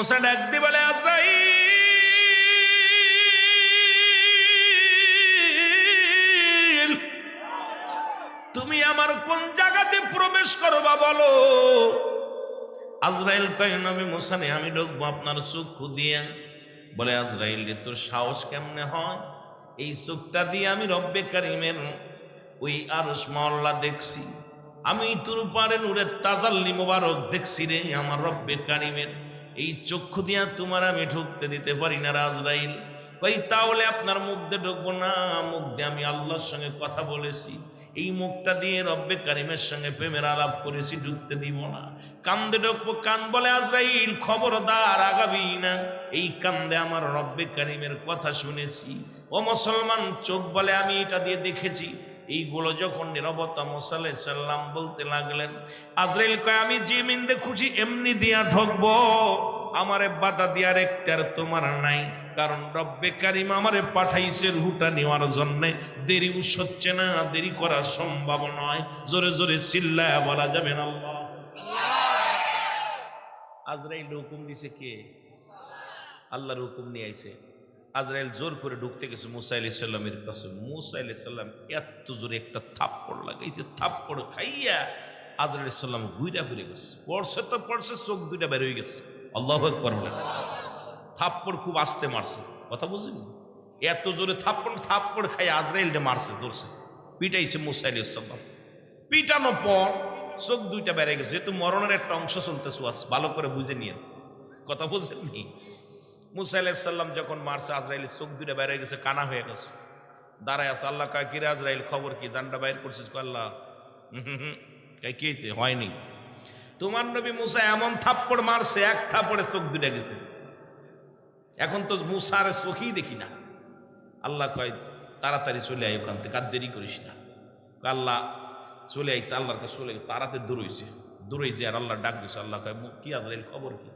মুসা ডাক দিয়ে বলে, আজরাইল তুমি আমার কোন জায়গাতে প্রবেশ করবা বলো। আজরাইল কয়, নবী মুসা নে আমি ঢুকবো আপনার চক্ষু দিয়ে। বলে, আজরাইল রে তোর সাহস কেমনে হয়? এই চোখটা দিয়ে আমি রব্বে কারিমের ওই আরশ মহল্লা দেখছি, আমি তোর পারে নূরের তাজাল্লি মোবারক দেখছি রে আমার রব্বে কারিমের। এই চক্ষু দিয়া তোমার আমি ঢুকতে দিতে পারি না আজরাইল। ভাই তাহলে আপনার মুখ দিয়ে ঢুকবো না, মুখ দিয়ে আমি আল্লাহর সঙ্গে কথা বলেছি, এই মুখটা দিয়ে রব্বে কারিমের সঙ্গে প্রেমের আলাপ করেছি, ঢুকতে দিব না। কান্দে ঢুকবো। কান বলে, আজরাইল খবরদার আগাবি না, এই কান্দে আমার রব্বে কারিমের কথা শুনেছি। ও মুসলমান, চোখ বলে আমি এটা দিয়ে দেখেছি। এইগুলো যখন নীরবতা মুসা আলাইহিস সালাম বলতে লাগলেন, আজরাইল কয়, আমি যে মিন্দে খুশি এমনি দিয়া ঢুকবো, আমারে বাধা দেওয়ার এখতিয়ার তোমার নাই, কারণ রব্বে কারিম আমারে পাঠাইছে রুহটা নেওয়ার জন্য। দেরি হচ্ছে না, দেরি করা সম্ভব নয়। জোরে জোরে চিল্লায়া বলা যাবে না আল্লাহ। আজরাইল হুকুম দিছে কে? আল্লাহর হুকুম নিয়ে আইছে। আজরাইল জোর করে ঢুকতে গেছে মুসা আলাইহিস সালামের কাছে। মুসা আলাইহিস সালাম এত জোরে একটা থাপ্পড় লাগাইছে, থাপ্পড় খাইয়া আজরাইল আলাইহিস সালাম ঘুইরা ফিরে গেছে। পড়ছে তো পড়ছে, চোখ দুইটা বের হয়ে গেছে। আল্লাহু আকবার বলেন। থাপ্পড় খুব আস্তে মারছে, কথা বুঝলেন? এত জোরে থাপ্পড় খাই আজরাইলটা মারছে, ধরছে, পিটাইছে মুসা আলাইহিস সালাম। পিটানোর পর চোখ দুইটা বেড়ে গেছে। যেহেতু মরণের একটা অংশ চলতেছে, ভালো করে বুঝে নিয়ে, কথা বুঝেননি? মুসা আলাইহিস সালাম যখন মারছে, আজরাইলের চোখ দুইটা বের হয়ে গেছে, কানা হয়ে গেছে, দাঁড়ায় আছে। আল্লাহ কয়, কিরে আজরাইল খবর কি? জানটা বাইর করছিস? আল্লাহ কি হয়েছে? হয়নি। তোমার নবী মুসা এমন থাপ্পড় মারছে, এক থাপ্পড়ে চোখ দুইটা গেছে। এখন তো মুসার চোখই দেখি না। আল্লাহ কয়, তাড়াতাড়ি চলে আয় ওখান থেকে, আর দেরি করিস না। আল্লাহ চলে আইতে আল্লাহর কাছে চলে তাড়াতাড়ি দৌড়েছে আর আল্লাহ ডাক দিছে। আল্লাহ কয়, কি আজরাইল খবর কি?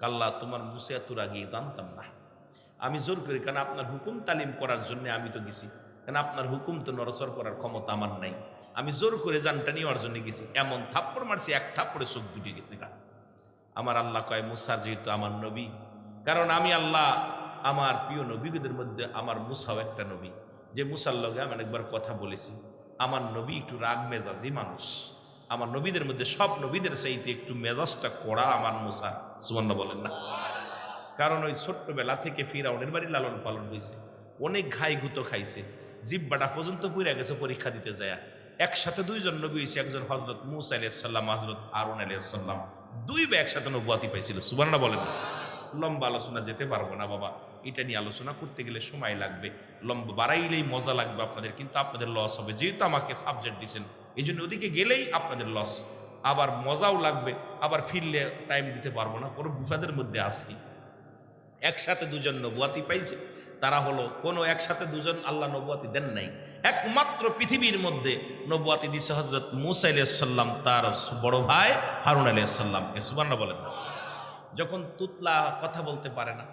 আল্লাহ তোমার মুসা তোর আগে জানতাম না, আমি জোর করি, কারণ আপনার হুকুম তালিম করার জন্য আমি তো গেছি, কারণ আপনার হুকুম তো নড়চড় করার ক্ষমতা আমার নাই, আমি জোর করে জানটা নেওয়ার জন্য গেছি। এমন থাপ্পড় মারছি, এক থাপ্পড়ে চোখ দুটে গেছে। আমার আল্লাহ কয়, মুসার যেহেতু আমার নবী, কারণ আমি আল্লাহ আমার প্রিয় নবীদের মধ্যে আমার মুসাও একটা নবী, যে মুসার লগে আমি অনেকবার কথা বলেছি। আমার নবী একটু রাগ মেজাজি মানুষ, আমার নবীদের মধ্যে সব নবীদের চাইতে একটু মেজাজটা কড়া আমার মুসা। সুবহানাল্লাহ বলেন না? কারণ ওই ছোট্টবেলা থেকে ফিরআউনের বাড়ি লালন পালন হয়েছে, অনেক ঘাই গুতো খাইছে, জিব্বাটা পর্যন্ত পুড়ে গেছে পরীক্ষা দিতে যায়। একসাথে দুইজন নবী হয়েছে, একজন হযরত মূসা আলাইহিস সালাম, হযরত হারুন আলাইহিস সালাম, দুই একসাথে নবুয়াতি পাইছিল। সুবহানাল্লাহ বলেন না? লম্বা আলোচনা যেতে পারবো না বাবা, এটা নিয়ে আলোচনা করতে গেলে সময় লাগবে, লম্বা বাড়াইলেই মজা লাগবে আপনাদের, কিন্তু আপনাদের লস হবে, যেহেতু আমাকে সাবজেক্ট দিচ্ছেন, এই জন্য ওদিকে গেলেই আপনাদের লস, আবার মজাও লাগবে, আবার ফিরলে টাইম দিতে পারবো না, কোনো বিপদের মধ্যে আসি। একসাথে দুজন নবুয়াতি পাইছে, তারা হলো কোনো একসাথে দুজন আল্লাহ নবুয়াতি দেন নাই, একমাত্র পৃথিবীর মধ্যে নবুয়াতি দিছে হযরত মূসা আলাইহিস সালাম তার বড় ভাই হারুন আলাইহিস সালামকে। সুবহানাল্লাহ বলেন না? যখন তুতলা কথা বলতে পারে না,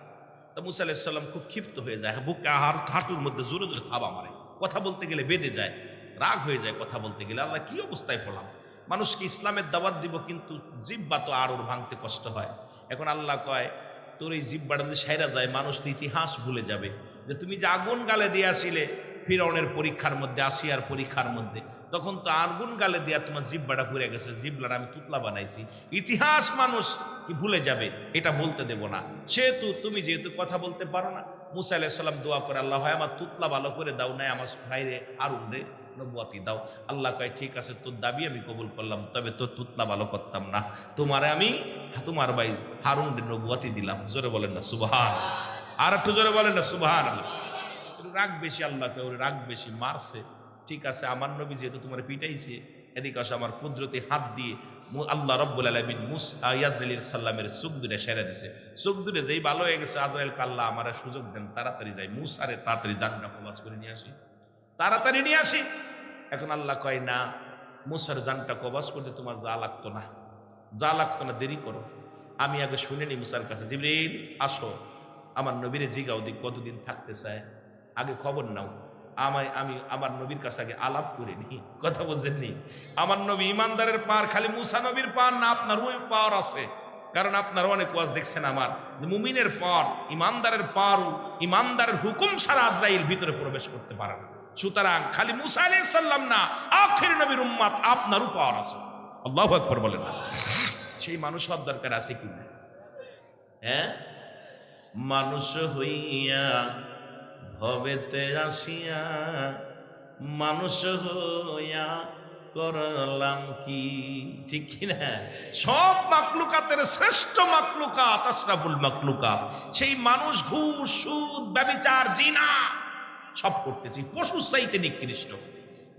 তো মূসা আলাইহিস সালাম খুব ক্ষিপ্ত হয়ে যায়, বুকে হাঁটুর মধ্যে জোরে জোরে থাবা মারে, কথা বলতে গেলে বেঁধে যায়, রাগ হয়ে যায় কথা বলতে গেলে। আল্লাহ কি অবস্থায় পড়লাম, মানুষকে ইসলামের দাওয়াত দিব, কিন্তু জিব্বা তো আর ওর ভাঙতে কষ্ট হয়। এখন আল্লাহ কয়, তোর এই জিব্বাটা যদি সাইরা যায়, মানুষ তো ইতিহাস ভুলে যাবে যে তুমি যে আগুন গালে দিয়েছিলে ফিরআউনের পরীক্ষার মধ্যে, আসিয়ার পরীক্ষার মধ্যে, তখন তো আগুন গালে দিয়া তোমার জিব্বাটা পুড়ে গেছে, জিব্বাটা আমি তুতলা বানাইছি, ইতিহাস মানুষ কি ভুলে যাবে, এটা বলতে দেব না। সেহেতু তুমি যেহেতু কথা বলতে পারো না, মূসা আলাইহিস সালাম দোয়া করে, আল্লাহ হয় আমার তুতলা ভালো করে দাও, নাই আমার ভাইরে হারুন রে নবুয়াতি দাও। আল্লাহ কয়, ঠিক আছে, তোর দাবি আমি কবুল করলাম, তবে তোর তুতলা ভালো করতাম না, তোমারে আমি তোমার ভাই হারুন রে নবুয়াতি দিলাম। জোরে বলেন না সুবহান? আর একটু জোরে বলেন না সুবহান? রাগ বেশি, আল্লাহকে ওর রাগ বেশি, মারছে, ঠিক আছে, আমার নবী যেহেতু তোমার পিটাইছে, এদিকে আসে আমার কুদরতি হাত দিয়ে আল্লাহ রাব্বুল আলামিন আজরাইল সাল্লামের চোখ দুটো সেরে দিছে। চোখ দুটো যেই ভালো হয়ে গেছে, আজরাইল কাল্লা আমার সুযোগ দেন, তাড়াতাড়ি যাই মুসারে তাড়াতাড়ি জানটা কবজ করে নিয়ে আসি, তাড়াতাড়ি নিয়ে আসি। এখন আল্লাহ কয়, না, মুসার জানটা কবজ করতে তোমার যা লাগতো না, দেরি করো, আমি আগে শুনে নি মুসার কাছে, জিবরিল আসো, আমার নবীরে জিগাও দিক কতদিন থাকতে চায়, আগে খবর নাও, আমি আমার নবীর কাছে আগে আলাপ করে নি, কথা বলছেন নি? আমার নবী ইমানদারের পার খালি মুসা নবীর পার না, আপনার ওই পাওয়ার আছে, কারণ আপনারা অনেক ওয়াজ দেখছেন আমার, মুমিনের পর ইমানদারের হুকুম ছাড়া আজরাইল ভিতরে প্রবেশ করতে পারে না। সুতরাং খালি মুসা আলাইহিস সালাম না, আখির নবীর উম্মত আপনারও পাওয়ার আছে। আল্লাহু আকবার বলেন না। সেই মানুষ হওয়ার দরকার আছে কি না? হ্যাঁ, মানুষ হইয়া ভবেতে আসিয়া মানুষ হইয়া করলাম কি, ঠিক কিনা? সব মাকলুকাতের শ্রেষ্ঠ মাকলুকাত আশরাফুল মাকলুকাত, সেই মানুষ ঘুষ সুদ ব্যভিচার জিনা সব করতেছি, পশু চাইতে নিকৃষ্ট।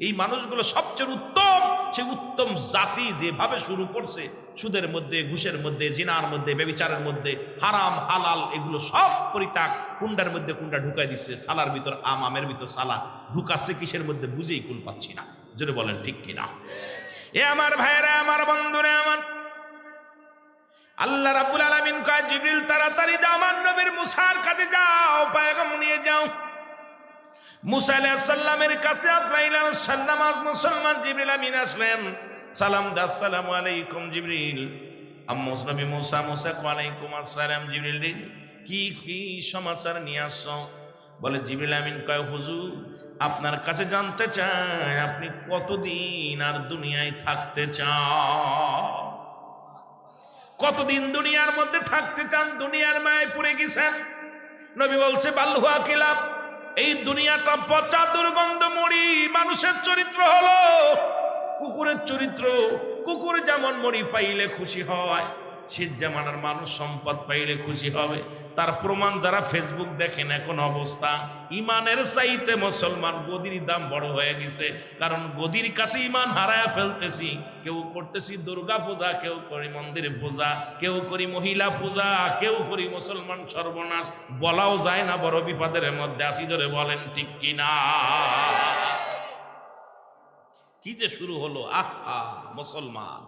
এই মানুষগুলো সবচেয়ে উত্তম, সেই উত্তম জাতি যেভাবে শুরু করছে, সুদের মধ্যে, ঘুষের মধ্যে, জিনার মধ্যে, ব্যভিচারের মধ্যে, হারাম হালাল এগুলো সব পরিত্যাগ, কুন্ডার মধ্যে কুন্ডা ঢুকাই দিচ্ছে, সালার ভিতর আমের ভিতর সালা ঢুকাচ্ছে, কিসের মধ্যে বুঝেই কুল পাচ্ছি না। যদি বলেন ঠিক কিনা? এ আমার ভাইয়েরা, আমার বন্ধুরা, আমার আল্লাহ রাব্বুল আলামিন কয়, জিবরিল তাড়াতাড়ি যাও, আমার নবীর মুসার কাছে যাও, পয়গাম নিয়ে যাও। মুসা আলাইহিস সালামের কাছে আজরাইল আলাইহিস সালাম, মুসলমান জিবরিল আমিন আসলেন, সালাম দা, আসসালামু আলাইকুম জিবরিল। আম্মুস নবী মুসা, মুসা ওয়ালাইকুম আসসালাম। জিবরিল কি কি সমাচার নিয়ে আসছো? বলে জিবরিল আমিন কয়, হুজুর আপনার কাছে জানতে চাই আপনি কতদিন আর দুনিয়ায় থাকতে চান, কতদিন দুনিয়ার মধ্যে থাকতে চান? দুনিয়ার মায় পড়ে গেছেন। নবী বলছে, বাল্হুয়া কিলাব, এই দুনিয়াটা পচা দুর্গন্ধ মরি। মানুষের চরিত্র হলো কুকুরের চরিত্র। কুকুর যেমন মরি পাইলে খুশি হয়, শীত জামানার মানুষ সম্পদ পাইলে খুশি হবে। তার প্রমাণ যারা ফেসবুক দেখেন, এখন অবস্থা ইমানের চাইতে মুসলমান গদির দাম বড় হয়ে গেছে। কারণ গদির কাছে ইমান হারায় ফেলতেছি। কেউ করতেছি দুর্গা পূজা, কেউ করি মন্দিরে পূজা, কেউ করি মহিলা পূজা, কেউ করি মুসলমান সর্বনাশ। বলাও যায় না, বড় বিপদের মধ্যে আসি। ধরে বলেন ঠিক কিনা? কি যে শুরু হলো! আহা মুসলমান,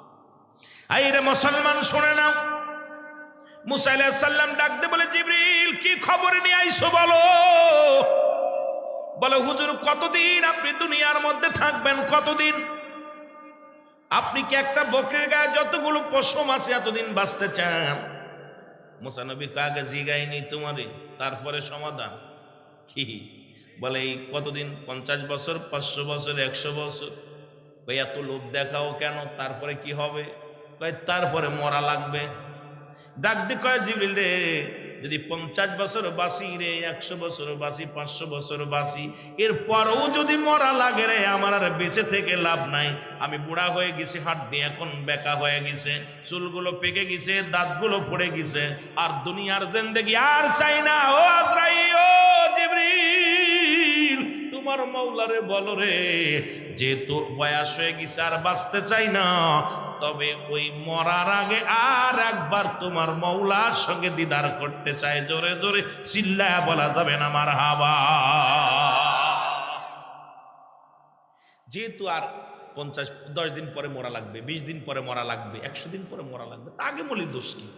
আইরে মুসলমান শুনে নাও। মুসা আলাইহিস সালাম ডাকতে বলে, জিবরিল কি খবর নিয়ে আইছো বলো? বলে, হুজুর কতদিন আপনি দুনিয়ার মধ্যে থাকবেন? কতদিন? আপনি কি একটা বকরির গায়ে যতগুলো পশম আছে এতদিন বাঁচতে চান? মুসা নবী কাকে জিগাইনি তোমারে, তারপরে সমাধান কি? বলে এই কতদিন? 50 বছর, 500 বছর, 100 বছর। এত লোভ দেখাও কেন? তারপরে কি হবে? তারপরে মরা লাগবে। ডাক দিয়ে কয়, জিবরিল রে, যদি 50 বছর বাঁচি রে, 100 বছর বাঁচি, 500 বছর বাঁচি, এরপরও যদি মরা লাগে রে, আমার আর বেঁচে থেকে লাভ নাই। আমি বুড়া হয়ে গেছি, হাত দিয়ে এখন বেঁকা হয়ে গেছে, চুলগুলো পেকে গেছে, দাঁতগুলো পড়ে গেছে, আর দুনিয়ার জিন্দেগি আর চাই না। ও আজরাইল, ও জিবরিল, তোমার মাওলারে বলো রে, যেহেতু বয়স হয়ে গেছে আর বাঁচতে চাই না, তবে ওই মরার আগে আর একবার তোমার মাওলার সঙ্গে দিদার করতে চাই। জোরে জোরে চিল্লায়া বলা যাবে না মারহাবা। যেহেতু আর 10 দিন পরে মরা লাগবে, 20 দিন পরে মরা লাগবে, 100 দিন পরে মরা লাগবে, তা আগে মরলি দোষ কি?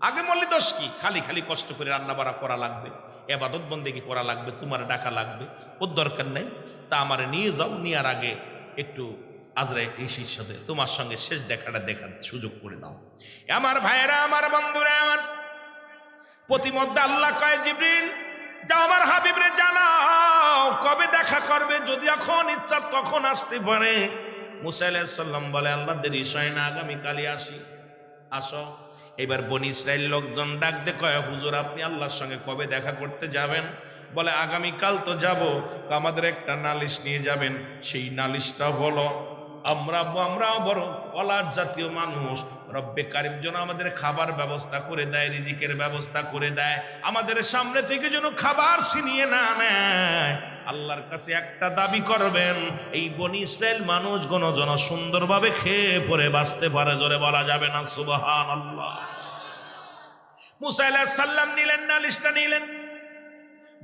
আগে মরলি দোষ কি? খালি খালি কষ্ট করে রান্না বাড়া করা লাগবে, ইবাদত বন্দেগী করা লাগবে, তোমার ডাকা লাগবে, ওর দরকার নেই। তা আমারে নিয়ে যাও, নেওয়ার আগে একটু আজরাইল এসির সাথে তোমার সঙ্গে শেষ দেখাটা দেখার সুযোগ করে দাও। আমার ভাইয়েরা, আমার বন্ধুরা, আমার প্রতিমধ্যে আল্লাহ কয়, জিবরিল যাও আমার হাবিবরে জানাও কবে দেখা করবে, যদি এখন ইচ্ছা তখন আসতে পারে। মুসা আলাইহিস সালাম বলে, আল্লাহ দেরি হয় না, আগামীকালই আসি। আসো। এবার বনি ইসরাইল লোকজন ডাক দে কয়, হুজুর আপনি আল্লাহর সঙ্গে কবে দেখা করতে যাবেন? বলে, আগামীকাল তো যাব, আমাদের একটা নালিশ নিয়ে যাবেন। সেই নালিশটা হলো, আমরা বড় অলাদ জাতীয় মানুষ, রব্বে কারিম যেন আমাদের খাবার ব্যবস্থা করে দেয়, রিজিকের ব্যবস্থা করে দেয়, আমাদের সামনে থেকে যেন খাবার ছিনিয়ে না নেয়। আল্লাহর কাছে একটা দাবি করবেন, এই বনি ইসরাইল মানুষগণ যেন সুন্দরভাবে খেয়ে পরে বাঁচতে পারে। জোরে বলা যাবে না সুবহানাল্লাহ। মুসা আলাইহিস সালাম নিলেন, নালিশটা নিলেন।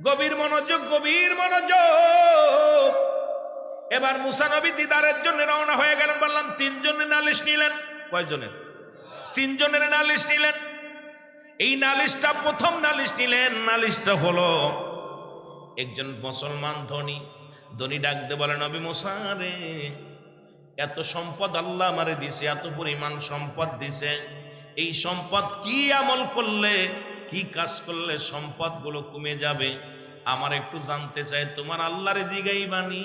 গভীর মনোযোগ, গভীর মনোযোগ। এবার মুসা নবী দিদারের জন্য রওনা হয়ে গেলেন। বললাম 3 জনের নালিশ নিলেন। কয়জনের? 3 জনের নালিশ নিলেন। এই নালিশটা, প্রথম নালিশ নিলেন, নালিশটা হলো একজন মুসলমান ধনী ডাকতে বলে, নবী মুসা রে, এত সম্পদ আল্লাহ আমারে দিছে, এত পরিমাণ সম্পদ দিছে, এই সম্পদ কি আমল করলে, কি কাজ করলে সম্পদগুলো কমে যাবে? আমার একটু জানতে চাই, তোমার আল্লাহর জিগাইবানি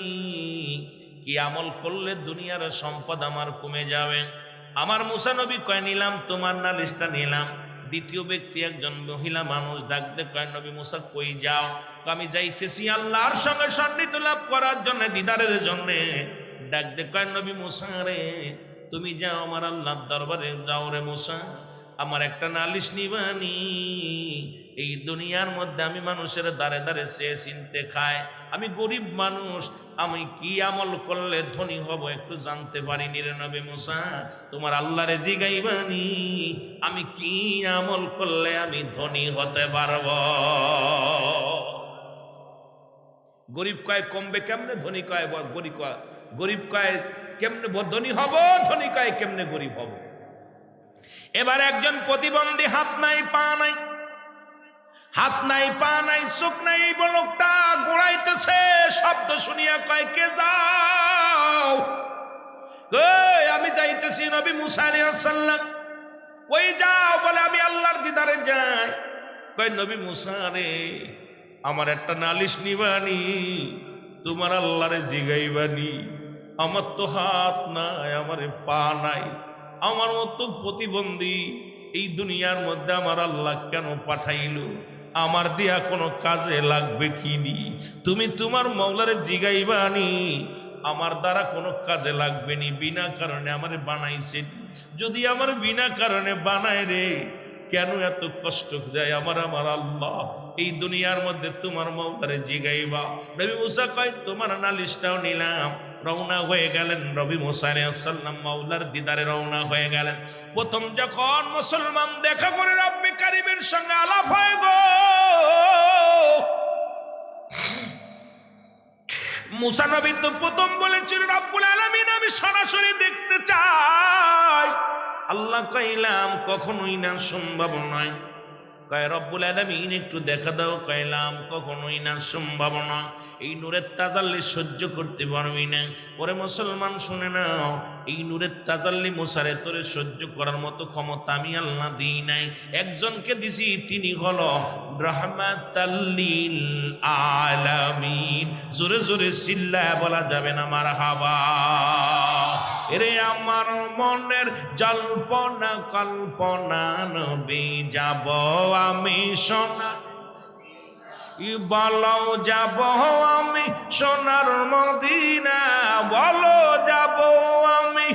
কি আমল করলে দুনিয়ার সম্পদ আমার কমে যাবে? আমার মুসা নবী কয়, নিলাম তোমার নালিশটা নিলাম। দ্বিতীয় ব্যক্তি একজন মহিলা মানুষ ডাক দে কয়, নবী মুসা কই যাও? আমি যাইতেছি আল্লাহর সঙ্গে সান্নিধ্য লাভ করার জন্য, দিদারের জন্য। ডাক দে কয়, নবী মুসা রে, তুমি যাও আমার আল্লাহর দরবারে যাও রে মুসা, আমার একটা নালিশ নিবানি। এই দুনিয়ার মধ্যে আমি মানুষের দ্বারে দ্বারে চেয়ে চিনতে খাই, আমি গরিব মানুষ, আমি কি আমল করলে ধনী হব একটু জানতে পারিনি রে নবী মুসা, তোমার আল্লাহরে জিগাইবানি আমি কি আমল করলে আমি ধনী হতে পারব? গরিব কয় কমবে কেমনে, ধনী কয় গরিব কয় কেমনে ধনী হব, ধনী কয় কেমনে গরিব হব। এবার একজন প্রতিবন্ধী, হাত নাই পা নাই, হাত নাই পা নাই চোখ নাই, লোকটা গোড়াইতেছে, শব্দ শুনিয়া কয়, কে যাও? আমি যাইতেছি নবী মুসা আলাইহিস সালাম। কই যাও? বলে আমি আল্লাহর দিদারে যাই। কয়, নবী মুসা রে, আমার একটা নালিশ নিবানি, তোমার আল্লাহরে জিগাইবানি, আমার তো হাত নাই, আমার পা নাই, আমার মতো প্রতিবন্ধী এই দুনিয়ার মধ্যে আমার আল্লাহ কেন পাঠাইলো? আমার দিয়া কোনো কাজে লাগবে কিনি? তুমি তোমার মওলারে জিগাইবানি, আমার দ্বারা কোনো কাজে লাগবে নি, বিনা কারণে আমারে বানাইছেন। যদি আমার বিনা কারণে বানায় রে, কেন এত কষ্ট দেয় আমার আল্লাহ? এই দুনিয়ার মধ্যে তোমার মওলারে জিগাইবা। নবী মুসা কয়, তোমার নালিশটাও নিলাম। রওনা হয়ে গেলেন নবী মুসা আলাইহিস সালাম, মাওলার দিদারে রওনা হয়ে গেলেন। প্রথম যখন মুসলমান দেখা করে রব্বে কারীমের সঙ্গে আলাপ হয় গো, মুসা নবী তো প্রথম বলেছিল, রব্বুল আলামিন আমি সরাসরি দেখতে চাই। আল্লাহ কইলাম কখনোই না, সম্ভব নয়। কয়, রব্বুল আলামিন একটু দেখা দাও। কইলাম কখনোই না, সম্ভব না, এই নূরের তাজাল্লি সহ্য করতে পারবি না। ওরে মুসলমান শুনে নাও, এই নূরের তাজাল্লি মুসারে তোরে সহ্য করার মতো ক্ষমতা আমি আল্লাহ দিই নাই, একজনকে দিছি, তিনি হলো রাহমাতাল লিল আলামিন। জোরে জোরে চিল্লায় বলা যাবে না মারহাবা? এরে আমার মনের জল্পনা কল্পনা, নবী যাব আমি সোনা, বলো যাব আমি সোনার মদিনা, বলো যাব আমি।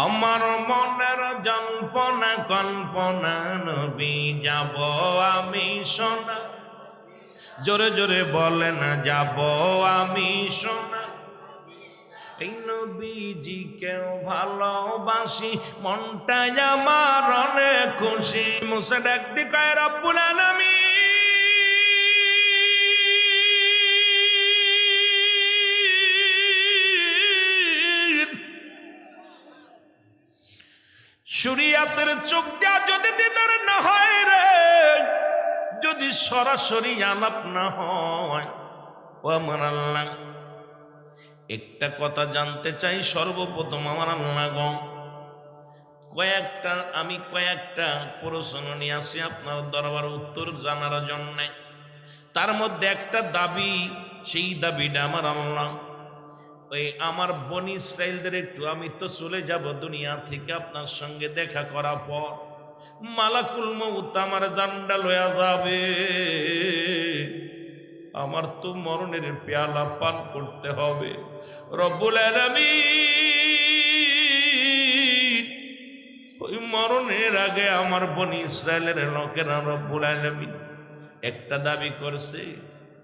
আমার মনের জল্পনা কল্পনা, নবী যাব আমি সোনা, জোরে জোরে বলে না, যাব আমি সোনা। এই নবীজিকেও ভালোবাসি, মনটাই আমার অনেক খুশি। মুসা ডাক দি কয়, রব্বুল আলামিন শরিয়াতের চোখ দিয়া যদি দিদার না হয় রে, যদি সরাসরি আলাপ না হয়, ও আমার আল্লাহ একটা কথা জানতে চাই সর্বপ্রথম আমার আল্লাহ গো, আমি কয়েকটা প্রশ্ন নিয়ে আসি আপনার দরবার উত্তর জানার জন্য। তার মধ্যে একটা দাবি, সেই দাবিটা আমার আল্লাহ, ওই আমার বনি ইসরাইলদের একটু, আমি তো চলে যাব দুনিয়া থেকে, আপনার সঙ্গে দেখা করার পর মালাকুল মউত আমার জানডা লয়া যাবে, আমার তো মরণের পেয়ালা পান করতে হবে। রব্বুল আলামিন ওই মরণের আগে আমার বনি ইসরাইলের লোকেরা রব্বুল আলামিন একটা দাবি করছে,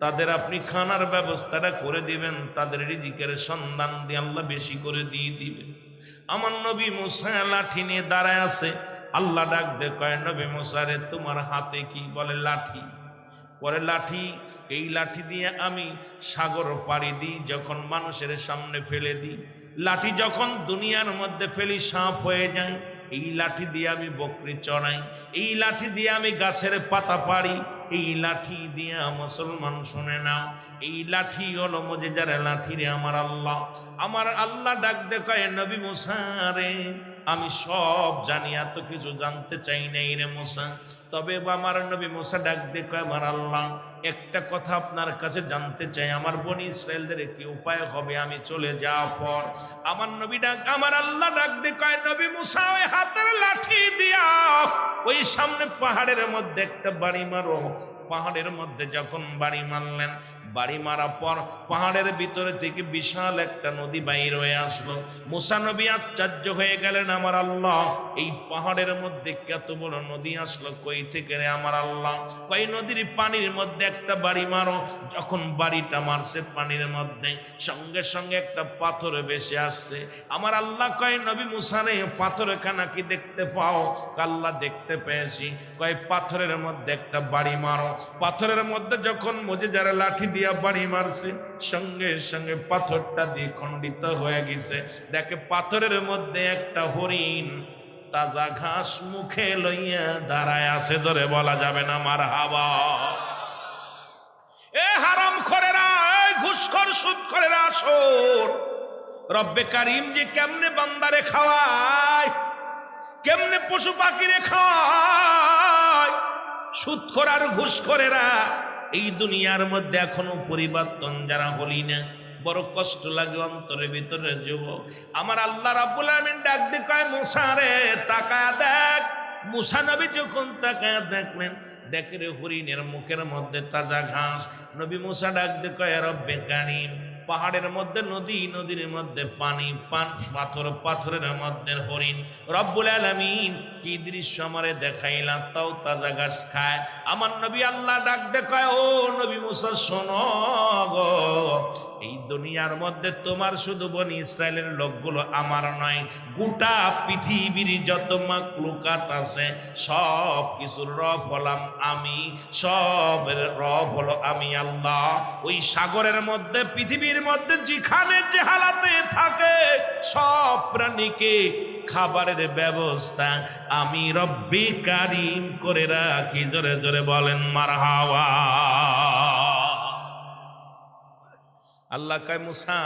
তাদের আপনি খানার ব্যবস্থাটা করে দিবেন, তাদের রিজিকের সন্ধান দিয়ে আল্লাহ বেশি করে দিয়ে দিবেন। আমার নবী মুসা লাঠি নিয়ে দাঁড়ায় আছে। আল্লাহ ডাক দে কয়, নবী মুসা রে, তোমার হাতে কি? বলে লাঠি। পরে লাঠি, এই লাঠি দিয়ে আমি সাগর পাড়ি দিই, যখন মানুষের সামনে ফেলে দিই, লাঠি যখন দুনিয়ার মধ্যে ফেলি সাপ হয়ে যায়। এই লাঠি দিয়ে আমি বকরি চড়াই, এই লাঠি দিয়ে আমি গাছের পাতা পাড়ি, এই লাঠি দিয়ে মুসলমান শুনে নাও, এই লাঠি হলো মুজিজার লাঠি রে আমার আল্লাহ। আমার আল্লাহ ডাক দে কয়, নবী মুসা রে, আমি সব জানি, এত কিছু জানতে চাই নাই রে মুসা। তবে আমার নবী মুসা ডাক দিয়ে কয়, আমার আল্লাহ একটা কথা আপনার কাছে জানতে চাই, আমার বনি ইসরায়েলদের কি উপায় হবে আমি চলে যাওয়ার পর? আমার নবী ডাক, আমার আল্লাহ ডাক দিয়ে কয়, নবী মুসা ওই হাতের লাঠি দিয়া ওই সামনে পাহাড়ের মধ্যে একটা বাড়ি মারো। পাহাড়ের মধ্যে যখন বাড়ি মারলেন, বাড়ি মারা পর পাহাড়ের ভিতরে থেকে বিশাল একটা নদী বাইর হয়ে আসলো। মুসা নবী আশ্চর্য হয়ে গেলেন, আমার আল্লাহ এই পাহাড়ের মধ্যে কত বড় নদী আসলো কই থেকে রে আমার আল্লাহ? কই নদীর পানির মধ্যে একটা বাড়ি মারো। যখন বাড়িটা মারছে পানির মধ্যে, সঙ্গে সঙ্গে একটা পাথর ভেসে আসছে। আমার আল্লাহ কয়, নবী মুসা রে পাথর খানা কি দেখতে পাও? আল্লাহ দেখতে পেয়েছি। কয় পাথরের মধ্যে একটা বাড়ি মারো। পাথরের মধ্যে যখন মুজিজার লাঠি দিয়া বাড়ি মারছে, সঙ্গে সঙ্গে পাথরটা দিয়ে খণ্ডিত হয়ে গেছে। দেখে পাথরের মধ্যে একটা হরিণ তাজা ঘাস মুখে লইয়া দাঁড়ায় আছে, ধরে বলা যাবে না মারহাবা। এ হারাম খোরেরা, এই ঘুষখোর সুদখোরেরা, শোন রব্বে কারিম যে কেমনে বান্দারে খাওয়ায়, কেমনে পশু পাখিরে খাওয়ায়। সুদখোর আর ঘুষখোরেরা এই দুনিয়ার মধ্যে এখনো পরিবর্তন যারা হলি না, বড় কষ্ট লাগে অন্তরের ভিতরে যুবক। আমার আল্লাহ রাব্বুল আমিন ডাক দিয়ে কয়, মুসা রে তাকায়া দেখ। মুসা নবী যখন তাকায়া দেখলেন, দেখে রে হরিণের মুখের মধ্যে তাজা ঘাস। নবী মুসা ডাক দিয়ে কয়, রব্বে কারিম পাহাড়ের মধ্যে নদী, নদীর মধ্যে পানি, পাথর, পাথরের মধ্যে হরিণ। রব্বুল আলামিন কি দৃশ্য আমারে দেখাইলা, তাও তাজা ঘাস খায়। আমার নবী আল্লাহ ডাক দেখায়, ও নবী মুসা শোনো গো, এই দুনিয়ার মধ্যে তোমার শুধু বনি ইসরায়েলের লোকগুলো আমার নয়, গোটা পৃথিবীর যত মাখলুকাত আছে সব কিছুর রব হলাম আমি, সবের রব হলো আমি আল্লাহ। ওই সাগরের মধ্যে, পৃথিবীর মধ্যে যেখানে যে হালাতে থাকে সব প্রাণীকে খাবারের ব্যবস্থা আমি রব্বি কারিম করে রাখি। জোরে জোরে বলেন মারহাবা। আল্লাহ কয়, মুসা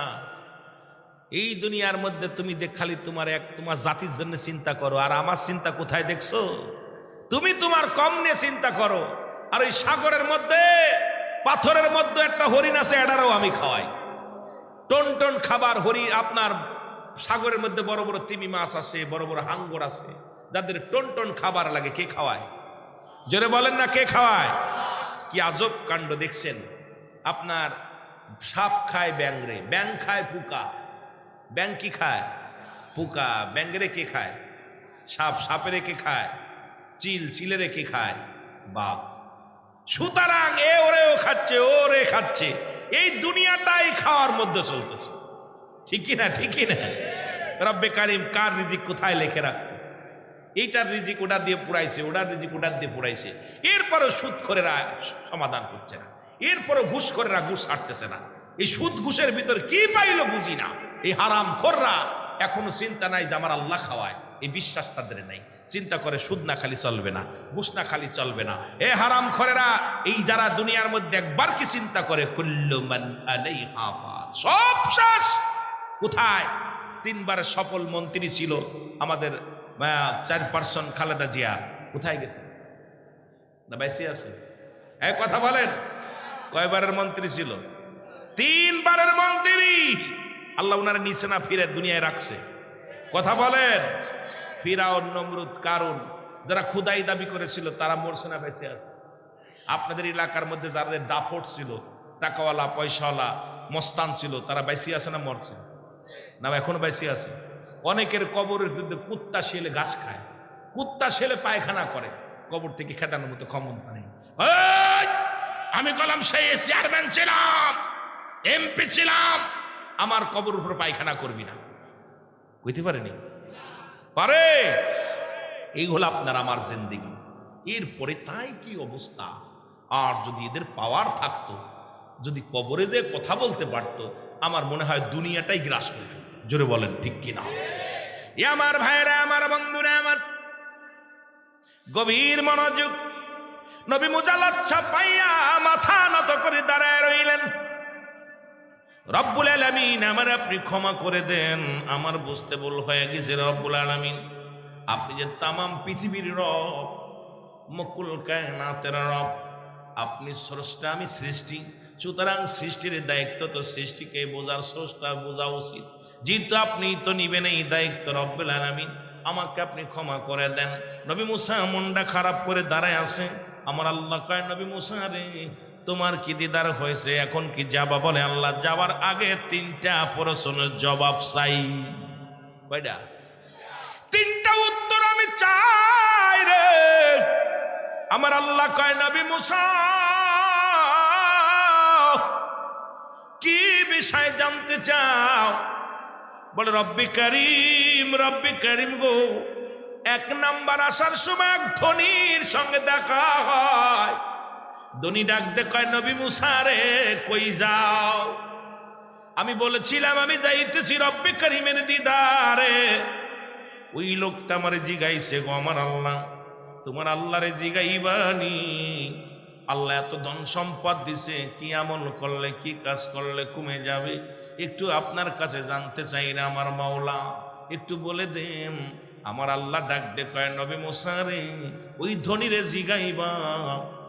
এই দুনিয়ার মধ্যে তুমি খালি তোমার জাতির জন্য চিন্তা করো, আর আমার চিন্তা কোথায় দেখছো? তুমি তোমার কম নিয়ে চিন্তা করো। আর ওই সাগরের মধ্যে, পাথরের মধ্যে একটা হরিণ আছে, এটারও আমি খাওয়াই। টন টন খাবার হরিণ। আপনার সাগরের মধ্যে বড় বড় তিমি মাছ আছে, বড় বড় হাঙ্গর আছে, যাদের টন টন খাবার লাগে। কে খাওয়ায়? জোরে বলেন না, কে খাওয়ায়? কি আজব কাণ্ড দেখছেন। আপনার সাপ খায় ব্যাংরে, ব্যাং খায় পুকা। ব্যাং কি খায়? পুকা। ব্যাংরে কে খায়? সাপ। সাপেরে কে খায়? চিল। চিলেরে কে খায়? বাঘ। সুতরাং এ ওরেও খাচ্ছে, ওরে খাচ্ছে। এই দুনিয়াটাই খাওয়ার মধ্যে চলতেছে, ঠিক কিনা? ঠিক কিনা? রব্বে কারিম কার রিজিক কোথায় লিখে রাখছে? এইটার রিজিক ওটা দিয়ে পুরাইছে, ওটার রিজিক ওটার দিয়ে পুরাইছে। এরপরও সুদখোরেরা সমাধান করছে না, এরপরও ঘুষখোরেরা ঘুষ ছাড়তেছে না। এই সুদ ঘুষের ভিতর কি পাইলো বুঝি না। এই হারাম খোররা এখনো চিন্তা নাই যে আমার আল্লাহ খাওয়ায়, এই বিশ্বাস তাদের নাই। চিন্তা করে সুদ না খালি চলবে না, ঘুষ না খালি চলবে না। এ হারাম খোরেরা, এই যারা দুনিয়ার মধ্যে একবার কি চিন্তা করে, কুল্লু মান আলাইহা ফান, সব শেষ। কোথায়? 3 বারের সফল মন্ত্রী ছিল আমাদের চেয়ারপারসন খালেদা জিয়া, কোথায় গেছে? না বেঁচে আছে? এক কথা বলেন, কয়বারের মন্ত্রী ছিল? 3 বারের মন্ত্রী। আল্লাহ উনারা নিচে না ফিরে দুনিয়ায় রাখছে। কথা বলেন। ফিরাউন, নমরুদ, কারুন, যারা খুদাই দাবি করেছিল তারা মরছে না বেঁচে আছে? আপনাদের এলাকার মধ্যে যাদের দাপট ছিল, টাকাওয়ালা পয়সাওয়ালা মস্তান ছিল, তারা বেঁচে আছে না মরছে? না এখনো বেঁচে আছে। অনেকের কবরের বিরুদ্ধে কুত্তা শেলে ঘাস খায়, কুত্তা শেলে পায়খানা করে, কবর থেকে খেটানোর মতো ক্ষমতা নেই। আমি কলাম সেই চেয়ারম্যান ছিলাম, এমপি ছিলাম, আমার কবর উপরে পায়খানা করবি না, বুঝতে পারেনি? পারে। এই হলো আপনার আমার জিন্দেগি। এরপরে তাই কি অবস্থা। আর যদি এদের পাওয়ার থাকতো, যদি কবরে যে কথা বলতে পারতো, আমার মনে হয় দুনিয়াটাই গ্রাস করে ফেলত। জোরে বলেন ঠিক কিনা? এ আমার ভাইরা, আমার বন্ধুরা, আমার গভীর মনোযোগ। নবী মুজা লজ্জা পাইয়া মাথা নত করে দাঁড়ায় রইলেন। রব্বুল আলামিন আমার আপনি ক্ষমা করে দেন, আমার বুঝতে ভুল হয়ে গেছে রব্বুল আলামিন। আপনি যে তামাম পৃথিবীর রব, মকুল কায়নাতের রব, আপনি স্রষ্টা, আমি সৃষ্টি, সুতরাং সৃষ্টির দায়িত্ব তো সৃষ্টিকে বোঝার, স্রষ্টা বোঝা উচিত। যেহেতু আপনি তো নিবেন এই দায়িত্ব রব্বুল আলামিন, আমাকে আপনি ক্ষমা করে দেন। নবী মুসা মনটা খারাপ করে দাঁড়ায় আছে। আমার আল্লাহ কয়, নবী মুসা রে, তোমার কি দিদার হয়েছে, এখন কি যাবা? বলে আল্লাহ, যাওয়ার আগে 3টা প্রশ্নের জবাব চাই। কয়টা? 3টা উত্তর আমি চাই রে। আমার আল্লাহ কয়, নবী মুসা কি বিষয় জানতে চাও? বলে রব্বি করিম গো, 1 নাম্বার আসার সময় এক ধনীর সঙ্গে দেখা হয়। ধনী ডাক দে কয়, নবী মুসা রে কই যাও? আমি বলেছিলাম আমি যাইতেছি রব্বি করিমের দিদারে। ওই লোকটা আমার জিগাইছে, গো আমার আল্লাহ, তোমার আল্লাহরে জিগাইবানি, আল্লাহ এত ধন সম্পদ দিছে, কি আমল করলে, কি কাজ করলে কমে যাবে, একটু আপনার কাছে জানতে চাই না আমার মাওলা, একটু বলে দেন। আমার আল্লাহ ডাক দে কয়, নবী মুসা রে, ওই ধনীরে জিগাইবা,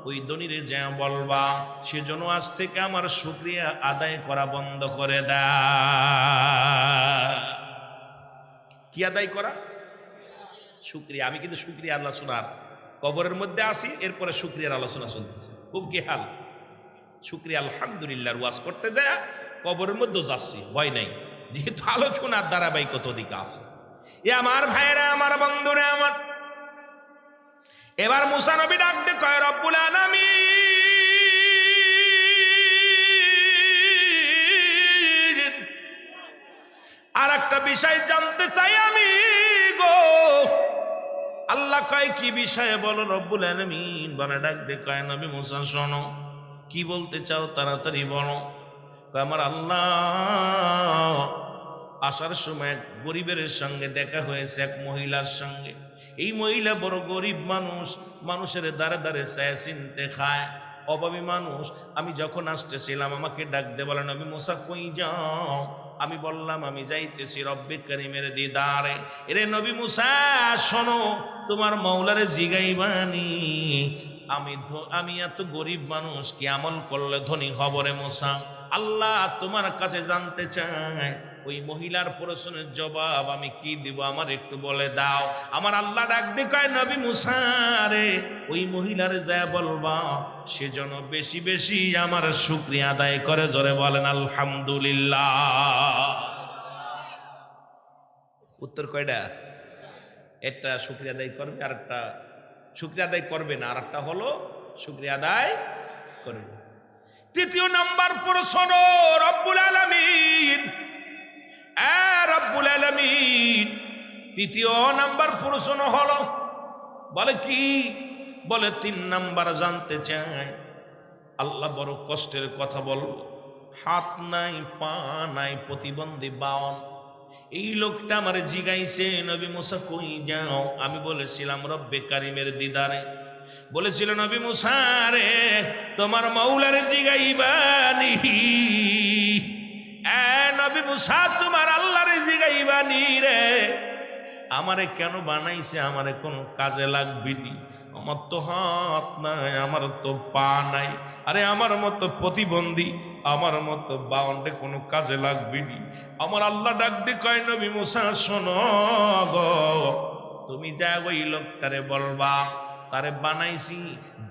ওই ধনীরে যা বলবা সেজন্য আজ থেকে আমার শুকরিয়া আদায় করা বন্ধ করে দেয়। কি আদায় করা? শুকরিয়া। আমি কিন্তু শুকরিয়া আল্লাহ শোনার কবরের মধ্যে আসি, এরপরে শুকরিয়ার আলোচনা চলতেছে। খুব কি হাল? শুকরিয়া আলহামদুলিল্লাহ ওয়াজ করতে যায় কবরের মধ্যে যাচ্ছি, ভয় নাই, যেহেতু আলোচনার ধারাবাহিকতা দিকে আছে। এ আমার ভাইরা, আমার বন্ধুরা আমার, এবার মুসা নবী ডাক দে কয়, রব্বুল আলামিন, আর একটা বিষয় জানতে চাই আমি গো। আল্লাহ কয়, কি বিষয়ে বলো? রব্বুল আলামিন বলে ডাক দে কয়, নবী মুসা শোনো, কি বলতে চাও তাড়াতাড়ি বলো। আমার আল্লাহ, আসার সময় এক গরিবের সঙ্গে দেখা হয়েছে, এক মহিলার সঙ্গে। এই মহিলা বড় গরিব মানুষ, মানুষের দ্বারে দ্বারে চায় চিনতে খায়, অভাবী মানুষ। আমি যখন আসতেছিলাম আমাকে ডাক দে বলে, নবী মুসা কই যাও? আমি বললাম আমি যাইতেছি রব্বি করিমের দিদারে। এরে নবী মুসা শোনো, তোমার মাওলারে জিগাইবানি, আমি এত গরিব মানুষ, কি আমল করলে ধনী হব রে মুসা? আল্লাহ তোমার কাছে জানতে চাই, ওই মহিলার প্রশ্নের জবাব আমি কি দিব, আমার একটু বলে দাও। আমার আল্লাহ ডাক দিয়ে কয়, নবী মুসা রে, ওই মহিলারে যা বলবা সেজন্য বেশি বেশি আমার শুকরিয়া আদায় করে, জোরে বলেন আলহামদুলিল্লাহ। উত্তর কয়টা? একটা শুকরিয়া আদায় করবে, আর একটা শুকরিয়া আদায় করবে না, আর একটা হলো শুকরিয়া আদায় করবে। 3য় নাম্বার প্রশ্ন, রব্বুল আলামিন, রব্বুল আলামিন 3য় নাম্বার প্রশ্ন হলো, বলে কি? বলে 3 নাম্বার জানতে চাই। আল্লাহ বড় কষ্টের কথা বল, হাত নাই, পা নাই, প্রতিবন্ধী বাউন। এই লোকটা আমার জিগাইছে, নবী মুসা কই যাও? আমি বলেছিলাম রব্বে কারিমের দিদারে। বলেছিল, নবী মুসা রে, তোমার মাওলারে জিগাইবানি। নবী মুসা তোমার আল্লাহরে জিগাইবানি রে, আমারে কেন বানাইছে, আমারে কোন কাজে লাগবে নি? আমার তো হাত নাই, আমার তো পা নাই, আরে আমার মতো প্রতিবন্ধী, আমার মতো বাউন্ডে কোনো কাজে লাগবে নি। আমার আল্লাহ ডাক দিয়ে কয়, নবী মুসা শোনো গো, তুমি যা ওই লোকটারে বলবা, তারে বানাইছি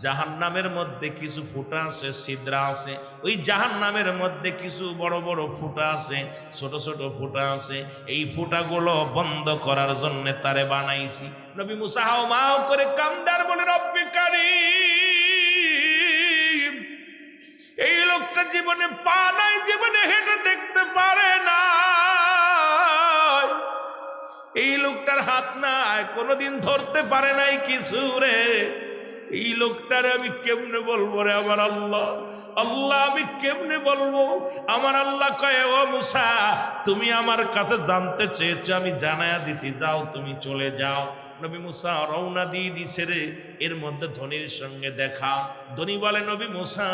জাহান্নামের মধ্যে কিছু ফুটা আছে, ছিদ্রা আছে। ওই জাহান্নামের মধ্যে কিছু বড় বড় ফুটা আছে, ছোট ছোট ফুটা আছে। এই ফুটাগুলো বন্ধ করার জন্য তারে বানাইছি। নবী মুসা হাও মাও করে কান্দার বলে, রব্বি কারীম, এই লোকটা জীবনে পা নাই, জীবনে হেঁটে দেখতে পারে না, এই লোকটার হাত নাই, কোনোদিন ধরতে পারে নাই কিছু রে। এই লোকটার আমি কেমনে বলবো রে আমার আল্লাহ? আল্লাহ আমি কেমনে বলবো? আমার আল্লাহ কয়, ও মুসা, তুমি আমার কাছে জানতে চেয়েছো, আমি জানায়া দিছি, যাও তুমি চলে যাও। নবী মুসা রওনা দিয়ে দিছে রে। এর মধ্যে ধনীর সঙ্গে দেখা। ধনী বলে, নবী মুসা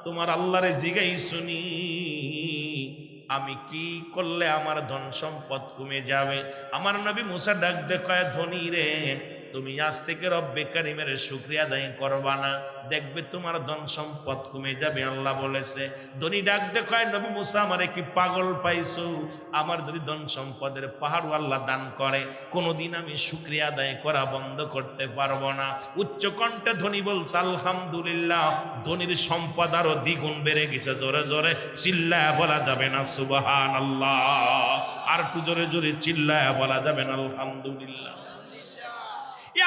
তোমার আল্লাহরে জিগাই শুনি, আমি কি করলে আমার ধন সম্পদ কমে যাবে? আমার নবী মুসা ডাক দেখায়, ধনী রে, তুমি আজ থেকে রব্বে কারিমের শুকরিয়া আদায় করবা না, দেখবে তোমার ধন সম্পদ কমে যাবে। আল্লাহ বলেছে। ধনী ডাক দেখায়, নবী মুসা, আমারে কি পাগল পাইছো? আমার যদি ধন সম্পদের পাহাড় আল্লাহ দান করে, কোনোদিন আমি শুকরিয়া আদায় করা বন্ধ করতে পারবো না। উচ্চ কণ্ঠে ধনী বলছে আলহামদুলিল্লাহ। ধনীর সম্পদ আরো দ্বিগুণ বেড়ে গেছে। জোরে জোরে চিল্লায় বলা যাবে না সুবহানাল্লাহ? আর একটু জোরে জোরে চিল্লায় বলা যাবে না আলহামদুলিল্লাহ?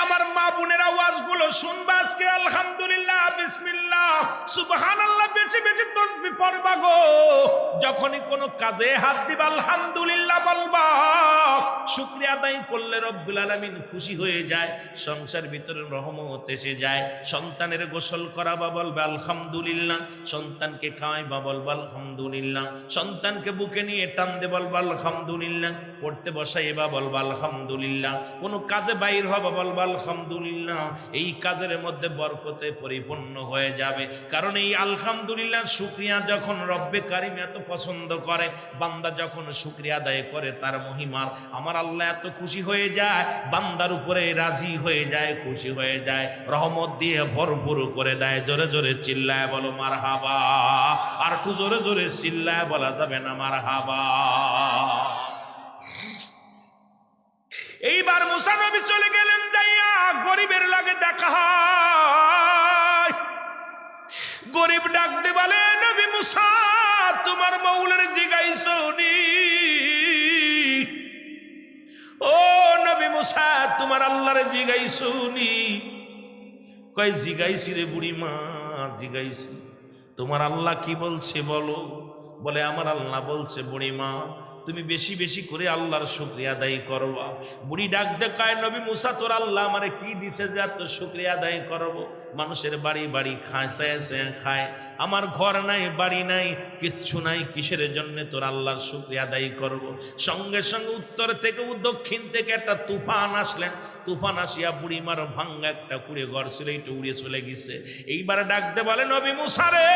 আমার মা বোনের আওয়াজগুলো শুনবা আজকে। আলহামদুলিল্লাহ, বিসমিল্লাহ, সুবহানাল্লাহ বেশি বেশি তাসবিহ পড়বা গো। যখনই কোনো কাজে হাত দিবা আলহামদুলিল্লাহ বলবা। শুকরিয়া আদায় করলে রব্বুল আলামিন খুশি হয়ে যায়, সংসার ভিতরে রহমত এসে যায়। সন্তানের গোসল করাবা, বলবা আলহামদুলিল্লাহ। সন্তানকে খাওয়াইবা, বলবা আলহামদুলিল্লাহ। সন্তানকে বুকে নিয়ে টান দে, বলবা আলহামদুলিল্লাহ। পড়তে বসাইবা, বলবা আলহামদুলিল্লাহ। কোনো কাজে বাইর হবা, বলবা আলহামদুলিল্লাহ। এই কাজের মধ্যে বরকতে পরিপূর্ণ হয়ে যাবে। কারণ এই আলহামদুলিল্লাহ শুকরিয়া যখন রব্বে কারিম এত পছন্দ করে, বান্দা যখন শুকরিয়া আদায় করে, তার মহিমা আমার আল্লাহ এত খুশি হয়ে যায়, বান্দার উপরে রাজি হয়ে যায়, খুশি হয়ে যায়, রহমত দিয়ে ভরপুর করে দেয়। জোরে জোরে চিল্লায় বলো মারহাবা। আর একটু জোরে জোরে চিল্লায় বলা যাবে না মারহাবা? এইবার মুসা নবী চলে গেলেন, যাইয়া গরিবের লাগে দেখা হয়। গরিব ডাক দে বলে, নবী মুসা, তোমার মৌলার জিগাইছো নি? ও নবী মুসা, তোমার আল্লাহরে জিগাইছো নি? কয় জিগাইছি রে বুড়ি মা, জিগাইছি। তোমার আল্লাহ কি বলছে বলো? বলে আমার আল্লাহ বলছে, বুড়ি মা, তুমি বেশি বেশি করে আল্লাহর শুকরিয়া আদায় করবা। বুড়ি ডাক দেখায়, নবী মুসা, তোর আল্লাহ আমারে কি দিছে যে এত শুকরিয়া আদায় করব? মানুষের বাড়ি বাড়ি খায়, খায়, আমার ঘর নাই, বাড়ি নাই, কিচ্ছু নাই, কিসের জন্য তোর আল্লাহর শুকরিয়া আদায় করব? সঙ্গে সঙ্গে উত্তর থেকে দক্ষিণ থেকে একটা তুফান আসলেন। তুফান আসিয়া বুড়িমার ভাঙ্গা একটা কুড়ে ঘর ছিল, এইটা উড়ে চলে গেছে। এইবার ডাকতে বলে, নবী মুসা রে,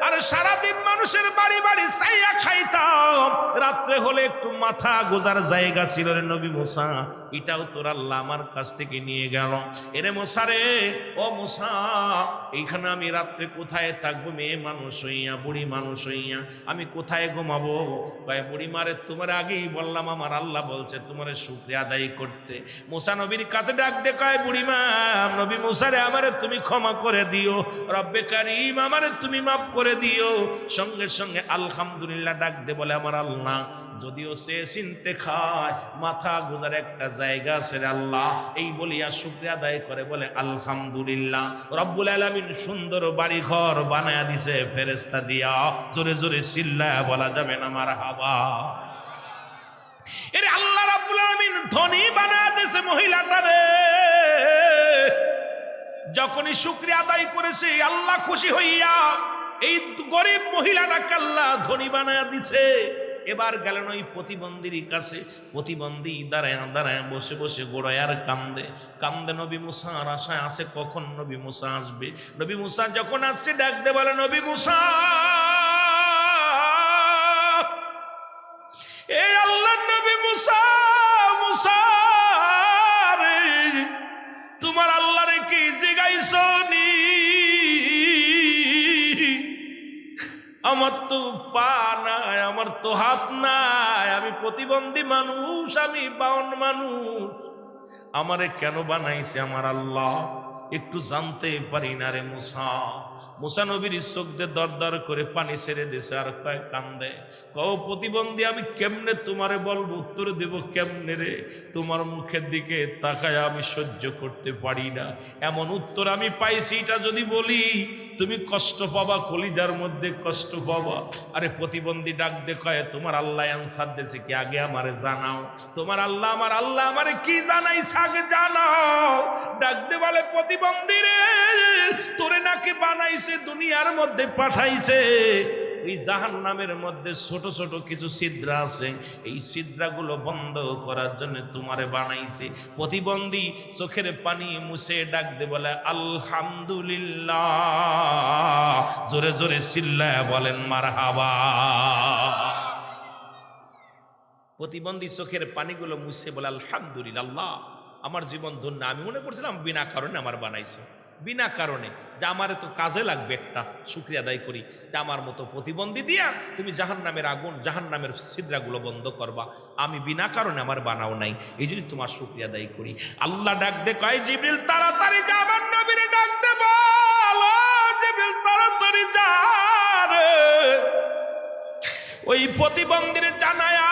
আরে সারাদিন মানুষের বাড়ি বাড়ি চাইয়া খাইতাম, রাত্রে হলে একটু মাথা গোজার জায়গা ছিল রে নবী মুসা, এটাও তোর আল্লাহ আমার কাছ থেকে নিয়ে গেল। এরে মুসা রে, ও মুসা, এইখানে আমি রাত্রে কোথায় থাকবো? মেয়ে মানুষ হইয়া, বুড়ি মানুষ হইয়া আমি কোথায় ঘুমাবো? কয়, বুড়ি মারে, তোমার আগেই বললাম আমার আল্লাহ বলছে তোমার শুকরিয়া আদায় করতে। মুসা নবীর কাছে ডাক দে, কয়, বুড়ি মা, নবী মুসা রে, আমারে তুমি ক্ষমা করে দিও, রব্বে কারিম আমারে তুমি মাফ করে দিও। সঙ্গে সঙ্গে আলহামদুলিল্লাহ ডাক দে বলে, আমার আল্লাহ যদিও সে চিনতে খায়, মাথা গোজার একটা জায়গা আছে রে আল্লাহ, এই বলিয়া শুকরিয়া আদায় করে বলে আলহামদুলিল্লাহ। রব্বুল আলামিন সুন্দর বাড়ি ঘর বানায়া দিছে ফেরেশতা দিয়া। জোরে জোরে চিল্লায়া বলা যাবে না মারহাবা? এরে আল্লাহ রাব্বুল আলামিন ধনী বানায়া দিছে মহিলাটারে। যখনই শুকরিয়া আদায় করেছে আল্লাহ খুশি হইয়া এই গরিব মহিলাটাকে আল্লাহ ধনী বানায়া দিছে। এবার গেলেন ওই প্রতিবন্ধীর কাছে। প্রতিবন্ধী দাঁড়ায় দাঁড়ায় বসে বসে গোড়ায় আর কান্দে কান্দে। নবী মুসার আশায় আছে কখন নবী মুসা আসবে। নবী মুসা যখন আসছে ডাক দে বলে, নবী মুসা, এই আল্লাহ নবী মুসা, মুসা রে, তোমার আল্লাহ রে কি জিগাইছো নি? আমার তো পা নাই, আমার তো হাত নাই, আমি প্রতিবন্ধী মানুষ, আমি বাউন মানুষ, আমারে কেন বানাইছে আমার আল্লাহ একটু জানতে পারি না রে মুসা। মুসা নবীর চোখ দিয়ে দর দর করে পানি ছেড়ে দিছে আর কয় কান্দে, কও প্রতিবন্ধী আমি কেমনে তোমারে বলবো, উত্তর দেব কেমনে রে? তোমার মুখের দিকে তাকায় আমি সহ্য করতে পারি না, এমন উত্তর আমি পাইছি, এটা যদি বলি তুমি কষ্ট পাবা, কলিজার মধ্যে কষ্ট পাবা। আরে প্রতিবন্ধী ডাক দেখায়, তোমার আল্লাহ আনসার দিয়েছে কি আগে আমারে জানাও, তোমার আল্লাহ আমার আল্লাহ আমারে কি জানাইছে আগে জানাও। ডাক দে বলে, প্রতিবন্ধী রে, তোরে নাকি বানাইছে, দুনিয়ার মধ্যে পাঠাইছে, ওই জাহান্নামের মধ্যে ছোট ছোট কিছু ছিদ্র আছে, এই ছিদ্রগুলো বন্ধ করার জন্য তোমারে বানাইছে। প্রতিবন্ধী চোখের পানি মুছে ডাক দে বলে আলহামদুলিল্লাহ, জোরে জোরে চিল্লায় বলেন মারহাবা। প্রতিবন্ধী চোখের পানিগুলো মুছে বলে আলহামদুলিল্লাহ, আল্লাহ আমার জীবন ধন্য। আমি মনে করছিলাম বিনা কারণে আমার বানাইছো, বিনা কারণে, যে আমার তো কাজে লাগবে, একটা শুকরিয়া আদায় করি যে আমার মতো প্রতিবন্ধী দিয়া তুমি জাহান্নামের আগুন, জাহান্নামের ছিদ্রাগুলো বন্ধ করবা। আমি বিনা কারণে আমার বানাও নাই, এই জন্য তোমার শুকরিয়া আদায় করি। আল্লাহ ডাক দে কয় জিবরিল তাড়াতাড়ি যা, আমার নবীরে ডাক দে বল জিবরিল তাড়াতাড়ি যা রে, ওই প্রতিবন্ধীর জানায়া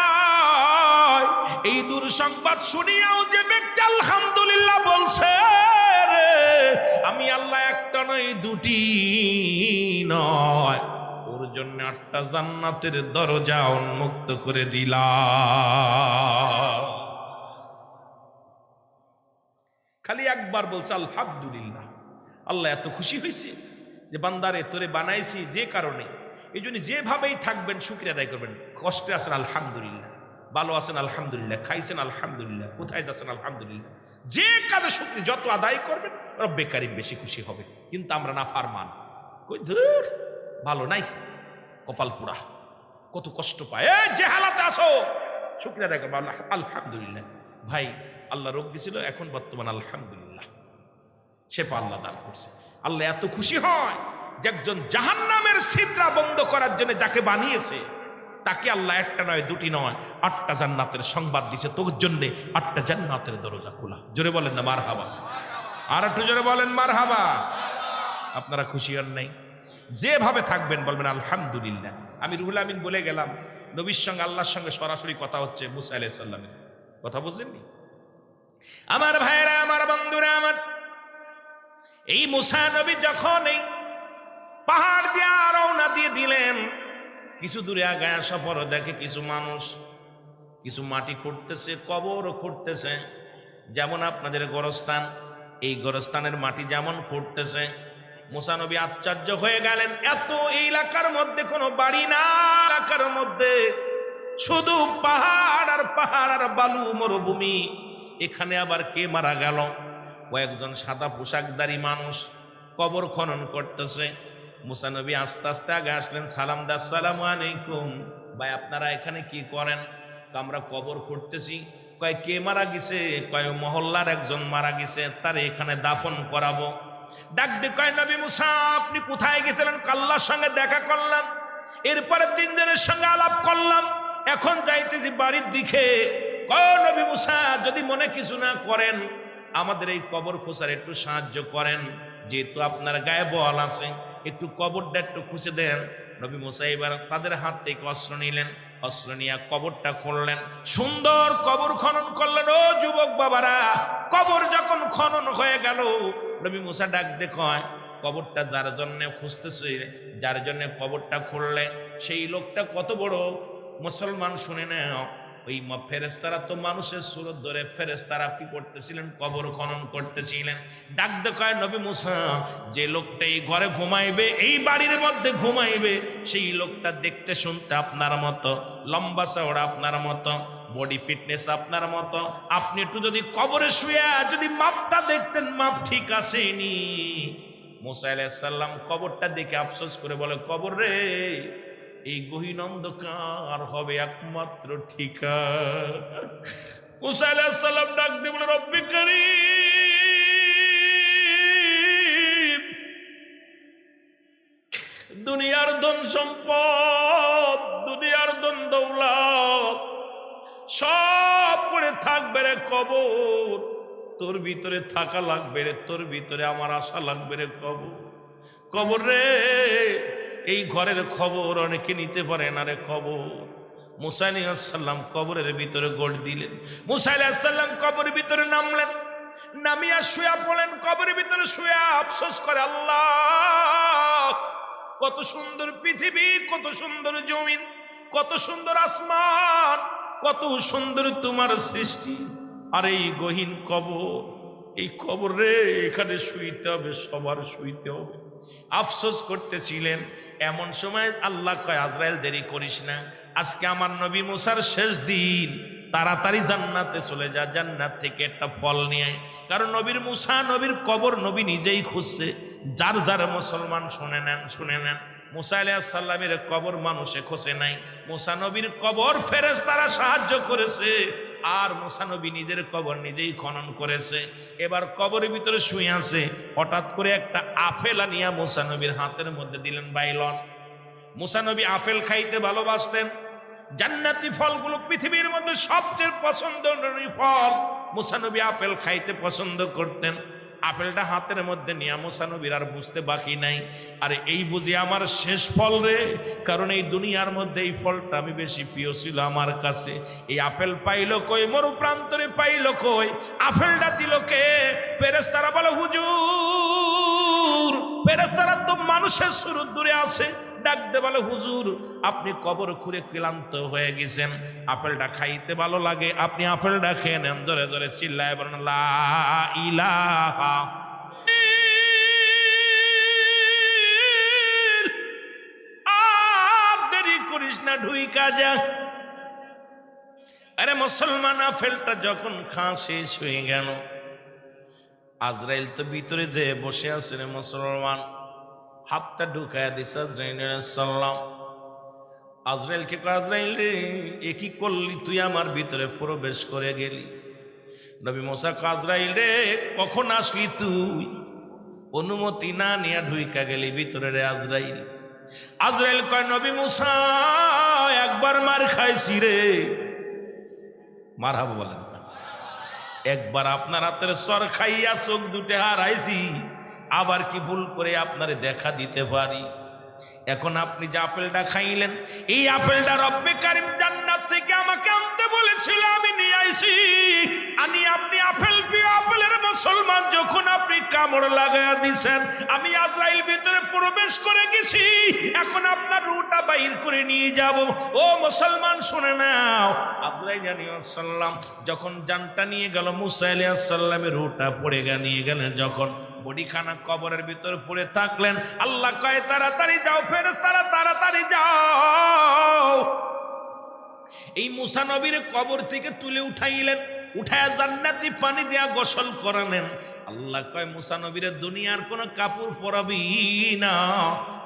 এই দুঃসংবাদ শুনিয়াও যে ব্যক্তি আলহামদুলিল্লাহ বলছে রে, আমি আল্লাহ একটা নয় দুটি নয়, ওর জন্য 8টা জান্নাতের দরজা উন্মুক্ত করে দিলাম। খালি একবার বলছে আলহামদুলিল্লাহ, আল্লাহ এত খুশি হয়েছে যে বান্দারে তোরে বানাইছি যে কারণে, এই জন্য যেভাবেই থাকবেন শুকরিয়া আদায় করবেন। কষ্টে আছেন আলহামদুলিল্লাহ, ভালো আছেন আলহামদুলিল্লাহ, খাইছেন আলহামদুলিল্লাহ, কোথায় যাচ্ছেন আলহামদুলিল্লাহ। যে কাজে শুকরিয়া যত আদায় করবেন রব্বে কারিম বেশি খুশি হবে। কিন্তু আমরা না ফারমান, কই ধুর ভালো নাই, কপাল পুরা, কত কষ্ট পায়, যে হালাতে আছো শুকরিয়া আদায় করবো আলহামদুলিল্লাহ। ভাই আল্লাহ রোগ দিছিল, এখন বর্তমান আলহামদুলিল্লাহ সেপা আল্লাহ দান করছে। আল্লাহ এত খুশি হয় যে একজন জাহান্নামের ছিদ্রা বন্ধ করার জন্য যাকে বানিয়েছে তাকে আল্লাহ একটা নয় দুটি নয় 8টা জান্নাতের সংবাদ দিছে, তোর জন্য 8টা জান্নাতের দরজা খোলা। জোরে বলেন না মারহাবা, আর একটু জোরে বলেন মারহাবা। আপনারা খুশি হন নাই? যেভাবে থাকবেন বলবেন আলহামদুলিল্লাহ। আমি রুহুল আমিন বলে গেলাম, নবীর সঙ্গে আল্লাহর সঙ্গে সরাসরি কথা হচ্ছে মুসা আলাইহিস সালামের কথা, বুঝলেননি? আমার ভাইরা, আমার বন্ধুরা, আমার এই মুসা নবী যখন এই পাহাড় দিয়ে রওনা দিয়ে দিলেন, কিছু দূরে আগে আসা পর দেখে কিছু মানুষ কিছু মাটি খুঁড়তেছে, কবর খুঁড়তেছে। যেমন আপনাদের গোরস্থান, এই গোরস্থানের মাটি যেমন খুঁড়তেছে, মুসা নবী আশ্চর্য হয়ে গেলেন। এত এই এলাকার মধ্যে কোনো বাড়ি না, এলাকার মধ্যে শুধু পাহাড় আর পাহাড় আর বালু, মরুভূমি। এখানে আবার কে মারা গেল? কয়েকজন সাদা পোশাকধারী মানুষ কবর খনন করতেছে। মুসা নবী আস্তে আস্তে আগে আসলেন, সালাম দা, আসসালামু আলাইকুম। ভাই আপনারা এখানে কি করেন? আমরা কবর খুঁড়তেছি। কয় কে মারা গেছে? কয় মহল্লার একজন মারা গেছে, তারে এখানে দাফন করাবো। ডাক দিয়ে কয় নবী মুসা আপনি কোথায় গেছিলেন? আল্লাহর সঙ্গে দেখা করলাম, এরপরে 3 জনের সঙ্গে আলাপ করলাম, এখন যাইতেছি বাড়ির দিকে। কয় নবী মুসা যদি মনে কিছু না করেন আমাদের এই কবর খোঁজার একটু সাহায্য করেন, যেহেতু আপনার গায়ে বল আছে, একটু কবরটা একটু খুঁজে দেন। নবী মুসা এবার তাদের হাত থেকে অস্ত্র নিলেন, অস্ত্র নিয়ে কবরটা খুঁড়লেন, সুন্দর কবর খনন করলেন। ও যুবক বাবারা, কবর যখন খনন হয়ে গেল, নবী মুসা ডাক দিয়ে কয় কবরটা যার জন্য খুঁজতেছে, যার জন্য কবরটা খুঁড়লে সেই লোকটা কত বড় মুসলমান শুনে নাও। ওই ফেরেশতারা তো মানুষের সুরত ধরে ফেরেশতারা কি করতেছিলেন? কবর খনন করতেছিলেন। ডাক দেখায় নবী মুসা, যে লোকটা এই ঘরে ঘুমাইবে, এই বাড়ির মধ্যে ঘুমাইবে, সেই লোকটা দেখতে শুনতে আপনার মতো, লম্বা চওড়া আপনার মতো, বডি ফিটনেস আপনার মতো। আপনি একটু যদি কবরে শুয়ে যদি মাপটা দেখতেন, মাপ ঠিক আসেনি। মুসা আলাইহিস সালাম কবরটা দেখে আফসোস করে বলে, কবর রে, এই গহীন অন্ধকার হবে একমাত্র ঠিকানা। মুসা আলাইহিস সালাম ডাক দিয়ে বলে, রব্বি কারীম, দুনিয়ার ধন সম্পদ, দুনিয়ার ধন দৌলত সব পড়ে থাকবে রে কবর, তোর ভিতরে থাকা লাগবে রে, তোর ভিতরে আমার আশা লাগবে রে কবর। কবর রে, এই ঘরের খবর অনেকে নিতে পারে না রে খবর। মুসা আলাইহিস সালাম কবরের ভিতরে গোড় দিলেন। মুসা আলাইহিস সালাম কবরের ভিতরে নামলেন, নামিয়া শুয়া পড়লেন। কবরের ভিতরে শুয়া আফসোস করে, আল্লাহ কত সুন্দর পৃথিবী, কত সুন্দর জমিন, কত সুন্দর আসমান, কত সুন্দর তোমার সৃষ্টি। আর এই গহীন কবর, এই কবর রে, এখানে শুইতে হবে, সবার শুইতে হবে। আফসোস করতেছিলেন। এমন সময় আল্লাহ কয় আজরাইল দেরি করিস না, আজকে আমার নবী মুসার শেষ দিন, তাড়াতাড়ি জান্নাতে চলে যা, জান্নাত থেকে একটা ফল নিয়ে আয়। কারণ নবীর মুসা, নবীর কবর নবী নিজেই খুঁজছে। যার যার মুসলমান শুনে নেন, শুনে নেন, মুসা আলাইহিস সালামের কবর মানুষে খোঁজে নাই, মুসা নবীর কবর ফেরেশতারা সাহায্য করেছে, আর মুসা নবী নিজের কবর নিজেই খনন করেছে। এবার কবরের ভিতরে শুয়ে আছে, হঠাৎ করে একটা আপেল আনিয়া মুসা নবীর হাতের মধ্যে দিলেন, বাইলন। মুসা নবী আপেল খাইতে ভালোবাসতেন, জান্নাতি ফলগুলো পৃথিবীর মধ্যে সবচেয়ে পছন্দের ফল, মুসা নবী আপেল খাইতে পছন্দ করতেন। আপেলটা হাতের মধ্যে নিয়ে মুসা নবীর আর বুঝতে বাকি নাই, আরে এই বুঝি আমার শেষ ফল রে, কারণ এই দুনিয়ার মধ্যে এই ফলটা আমি বেশি প্রিয় ছিল আমার কাছে। এই আপেল পাইল কই, মরু প্রান্তরে পাইল কই, আপেলটা দিল কে? ফেরেশতারা বলে হুজুর, ফেরেশতারা তো মানুষের শুরু দূরে আছে, ডাকতে বলে হুজুর আপনি কবর খুঁড়ে ক্লান্ত হয়ে গেছেন, আপেলটা খাইতে ভালো লাগে, আপনি আপেলটা খেয়ে নেন। জোরে জোরে চিল্লায় বলেন লা ইলাহা। দেরি করিস না, ঢুইকা যা। আরে মুসলমান, আপেলটা যখন খাওয়া শেষ হয়ে গেল, আজরাইল তো ভিতরে যে বসে আছে রে মুসলমান, হাতটা ঢুকায় দিছে আজরাইল আলাইহিস সালাম। আজরাইলকে কয়, আজরাইল রে এ কি করলি, তুই আমার ভিতরে প্রবেশ করে গেলি? নবী মুসা কয়, আজরাইল রে কখন আসলি তুই? অনুমতি না নিয়ে ঢুইকা গেলি ভিতরে রে আজরাইল। আজরাইল কয়, নবী মুসা একবার মার খাইছি রে। মারহাবা বলেন। একবার আপনার হাতের সর খাইয়া চোখ দুটে হারাইছি, আবার কি ভুল করে আপনারে দেখা দিতে পারি? এখন আপনি যে আপেলটা খাইলেন, এই আপেলটা রব্বে কারিম জান্নাত থেকে আমাকে আনতে বলেছিল, আমি নিয়ে আইছি। আপনি আপেল প্রিয় আপেলের মুসলমান, যখন আপনি কামড় লাগাইয়া দিছেন, আমি আজরাইল ভিতরে প্রবেশ করে গেছি, এখন আপনার রুটা বাইর করে নিয়ে যাব। ও মুসলমান শুনে নাও, আজরাইল আলাইহিস সালাম যখন জানটা নিয়ে গেল, মুসা আলাইহিস সালামের রুটা পড়ে নিয়ে গেলেন, যখন বডিখানা কবরের ভিতরে পড়ে থাকলেন, আল্লাহ কয় তাড়াতাড়ি যাও ফেরেশতারা, তাড়াতাড়ি যাও। এই মুসা নবীর কবর থেকে তুলে উঠাইলেন, উঠায় জান্নাতি পানি দিয়া গোসল করালেন। আল্লাহ কয় মুসা নবীর দুনিয়ার কোনো কাপড় পরাবি না,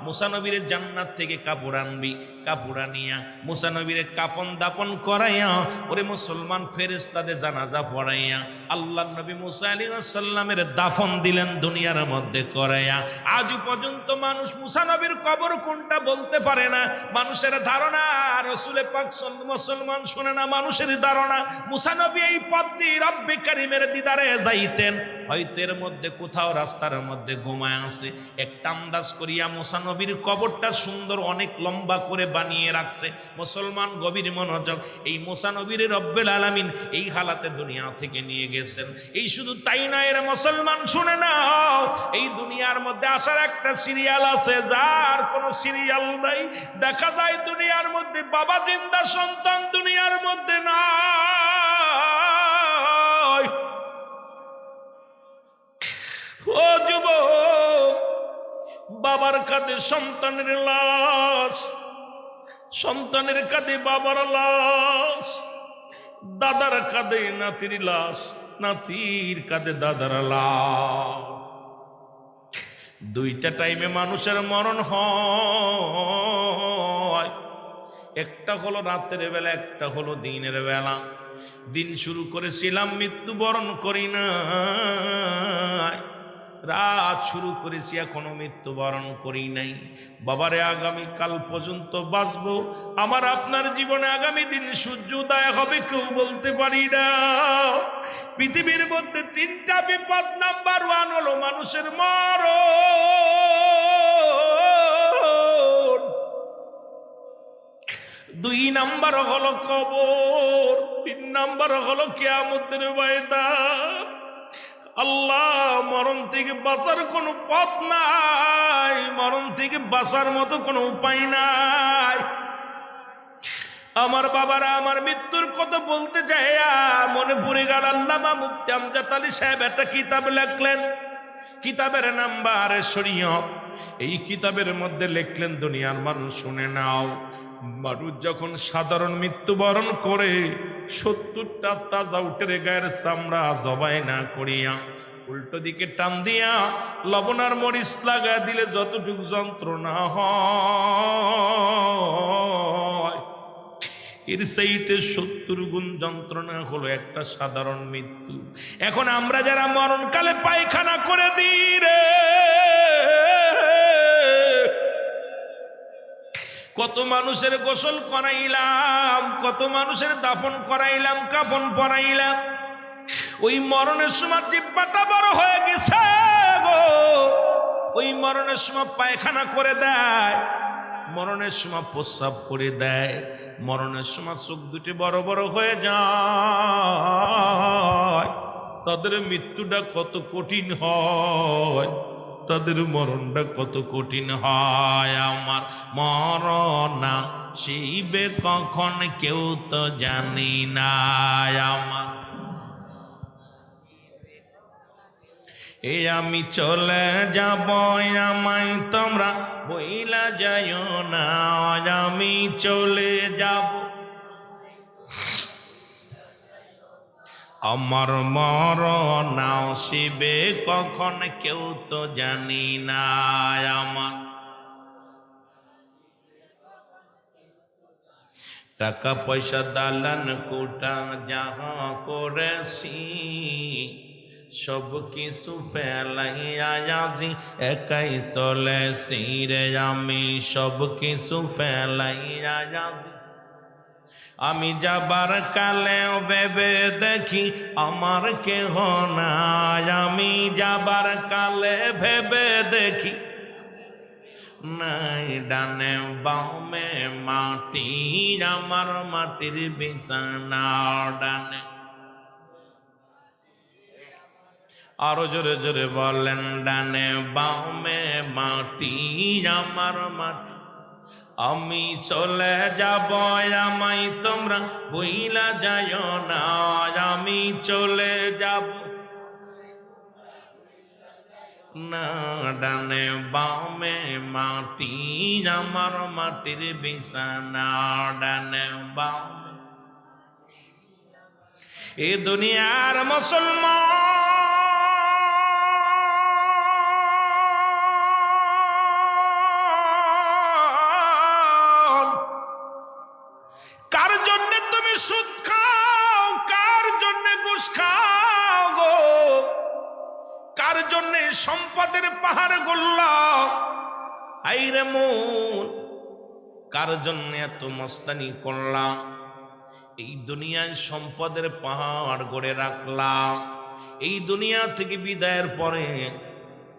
মুসা নবীর জান্নাত থেকে কাপড় আনবি, কাপড় আনিয়া মুসা নবীর কাফন দাফন করাইয়া, ওরে মুসলমান ফেরেশতাদের জানাজা পড়াইয়া আল্লাহ নবী মুসা আলাইহিস সালামের দাফন দিলেন দুনিয়ার মধ্যে করাইয়া। আজ পর্যন্ত মানুষ মুসা নবীর কবর কোনটা বলতে পারে না। মানুষের ধারণা, রাসূল পাক মুসলমান শুনে না, মানুষের ধারণা মুসা নবী এই পথ দিয়ে রব্বে কারিমের দিদারে যাইতেন, হয়তো এর মধ্যে কোথাও রাস্তার মধ্যে ঘুমায় আছে। একটা আন্দাজ করিয়া মুসা নবীর কবরটা সুন্দর অনেক লম্বা করে বানিয়ে রাখছে। মুসলমান গভীর মনোযোগ, এই মুসা নবীর রব্বুল আলামিন এই হালাতে দুনিয়া থেকে নিয়ে গেছেন। এই শুধু তাই না, এর মুসলমান শুনে নাও, এই দুনিয়ার মধ্যে আসার একটা সিরিয়াল আছে, যার কোনো সিরিয়াল নাই। দেখা যায় দুনিয়ার মধ্যে বাবা জিন্দা, সন্তান দুনিয়ার মধ্যে নাই। ও যুবক, বাবার কাঁধে সন্তানের লাশ, সন্তানের কাঁধে বাবার লাশ, দাদার কাঁধে নাতির লাশ, নাতির কাঁধে দাদার লাশ। দুইটা টাইমে মানুষের মরণ হয়, একটা হলো রাতের বেলা, একটা হলো দিনের বেলা। দিন শুরু করেছিলাম, মৃত্যুবরণ করি না। রাত শুরু করেছি, এখনো মৃত্যুবরণ করি নাই। বাবারে আগামী কাল পর্যন্ত বাঁচবো, আমার আপনার জীবনে আগামী দিন সূর্য উদয় হবে কেউ বলতে পারি না। পৃথিবীর মধ্যে তিনটা বিপদ, নাম্বার 1 হলো মানুষের মরণ, 2 নাম্বার হলো কবর, 3 নাম্বার হলো কিয়ামতের ময়দান। আল্লাহ, মরণ থেকে বাঁচার কোনো পথ নাই, মরণ থেকে বাঁচার মতো কোনো উপায় নাই। আমার বাবারা আমার মৃত্যুর কথা বলতে চাই, মনে পড়ে গেল আল্লামা মুফতি আমজাদ আলী সাহেব একটা কিতাব লেখলেন, কিতাবের নাম বারে শরীয়ত। এই কিতাবের মধ্যে লিখলেন, দুনিয়ার মানুষ শুনে নাও, মানুষ যখন সাধারণ মৃত্যুবরণ করে 70টা তাজা উটের গায়ের চামড়া জবাই না করিয়া উল্টো দিকে টান দিয়া লবণ আর মরিচ লাগা দিলে যতটুকু যন্ত্রণা হয়, এর চাইতে 70 গুণ যন্ত্রণা হলো একটা সাধারণ মৃত্যু। এখন আমরা যারা মরণকালে পায়খানা করে দিই রে, কত মানুষের গোসল করাইলাম, কত মানুষের দাফন করাইলাম, কাফন পরাইলাম, ওই মরণের সময় জিহ্বাটা বড় হয়ে গেছে গো, ওই মরণের সময় পায়খানা করে দেয়, মরণের সময় প্রস্রাব করে দেয়, মরণের সময় চোখ দুটি বড় বড় হয়ে যায়। তাদের মৃত্যুটা কত কঠিন হয়, তাদের মরণটা কত কঠিন হয়। আমার মরণ শিবে কখন কেউ তো জানি না, আমার এ আমি চলে যাব, আমায় তোমরা বইলা যাইও না, আমি চলে যাব, আমার মরণ আসিবে কখন কেউ তো জানি না, আমার টাকা পয়সা দালান কোটা যাহা করেছি সব কিছু ফেলাইয়া আজি একাই চলেছি রে, আমি সব কিছু ফেলাইয়া আজি। আমি যাবার কালে ভেবে দেখি আমার কেহ নাই, আমি যাবার কালে ভেবে দেখি নাই ডানে বামে মাটি, আমার মাটির বিছানা ডানে। আরো জোরে জোরে বলেন, ডানে বামে মাটি, আমার মাটি, আমি চলে যাব, আমায় তোমরা বইলা যাইও না, আমি চলে যাব না, ডানে বামে মাটি, আমার মাটির বিছানা ডানে বামে। এ দুনিয়ার মুসলমান কার জন্য তুমি সুদ খাও, কার জন্য ঘুষ খাও গো, কার জন্য সম্পদের পাহাড় গড়লাও, আইরে মন কার জন্য এত মস্তানি করলাম, এই দুনিয়ায় সম্পদের পাহাড় গড়ে রাখলাম, এই দুনিয়া থেকে বিদায়ের পরে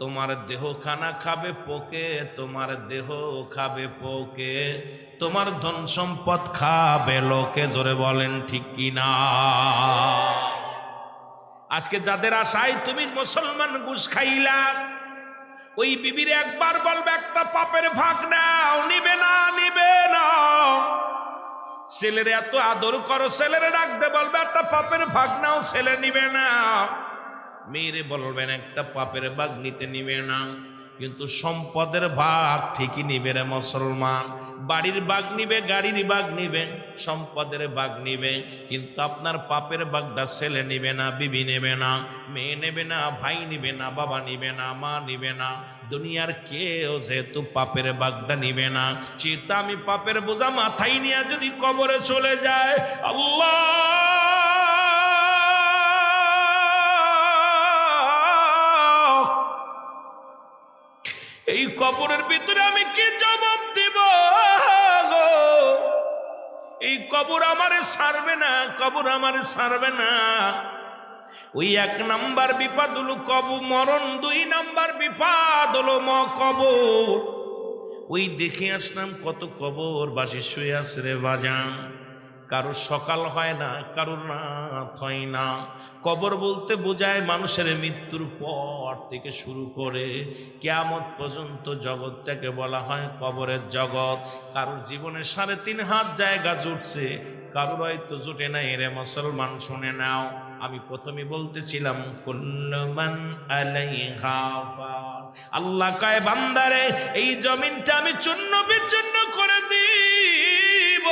তোমার দেহ খানা খাবে পোকে, তোমার দেহ খাবে পোকে, তোমার ধন সম্পদ খাবে লোকে। জোরে বলেন ঠিক কিনা? আজকে যাদের আশায় তুমি মুসলমান ঘুষ খাইলা, ওই বিবির একবার বলবে একটা পাপের ভাগ নাও, নিবে না, নিবে না। ছেলের এত আদর করো, ছেলেরে রাখতে বলবে একটা পাপের ভাগ নাও, ছেলে নিবে না। মেয়েরে বলবেন একটা পাপের ভাগ নিতে নিবে না, কিন্তু সম্পদের ভাগ ঠিকই নিবে রে মুসলমান। বাড়ির ভাগ নিবে, গাড়ির ভাগ নিবে, সম্পদের ভাগ নিবে, কিন্তু আপনার পাপের ভাগটা ছেলে নিবে না, বিবি নেবে না, মেয়ে নেবে না, ভাই নিবে না, বাবা নিবে না, মা নিবে না, দুনিয়ার কেউ যেহেতু পাপের ভাগটা নিবে না, সেটা আমি পাপের বোঝা মাথায় নিয়ে যদি কবরে চলে যায়, আল্লাহ এই কবরের ভিতরে আমি কি জবাব দিব গো? এই কবর আমারে ছাড়বে না, কবর আমারে ছাড়বে না। ওই 1 নাম্বার বিপদ হলো কবর মরণ, 2 নাম্বার বিপদ হলো কবর। ওই দেখে আসলাম কত কবর বাসি শুয়ে আছে রে বাজান, কারো সকাল হয় না, কারোর রাত হয় না। কবর বলতে বোঝায় মানুষের মৃত্যুর পর থেকে শুরু করে কিয়ামত পর্যন্ত জগৎটাকে বলা হয় কবরের জগৎ। কারোর জীবনে 3.5 হাত জায়গা জুটছে, কারোর হয়তো জুটে নাই রে মুসলমান। শুনে নাও, আমি প্রথমে বলতেছিলাম কুল্লু মান আলাইহা ফান। আল্লাহ কয় বান্দারে এই জমিনটা আমি চূর্ণ বিচূর্ণ করে দিব,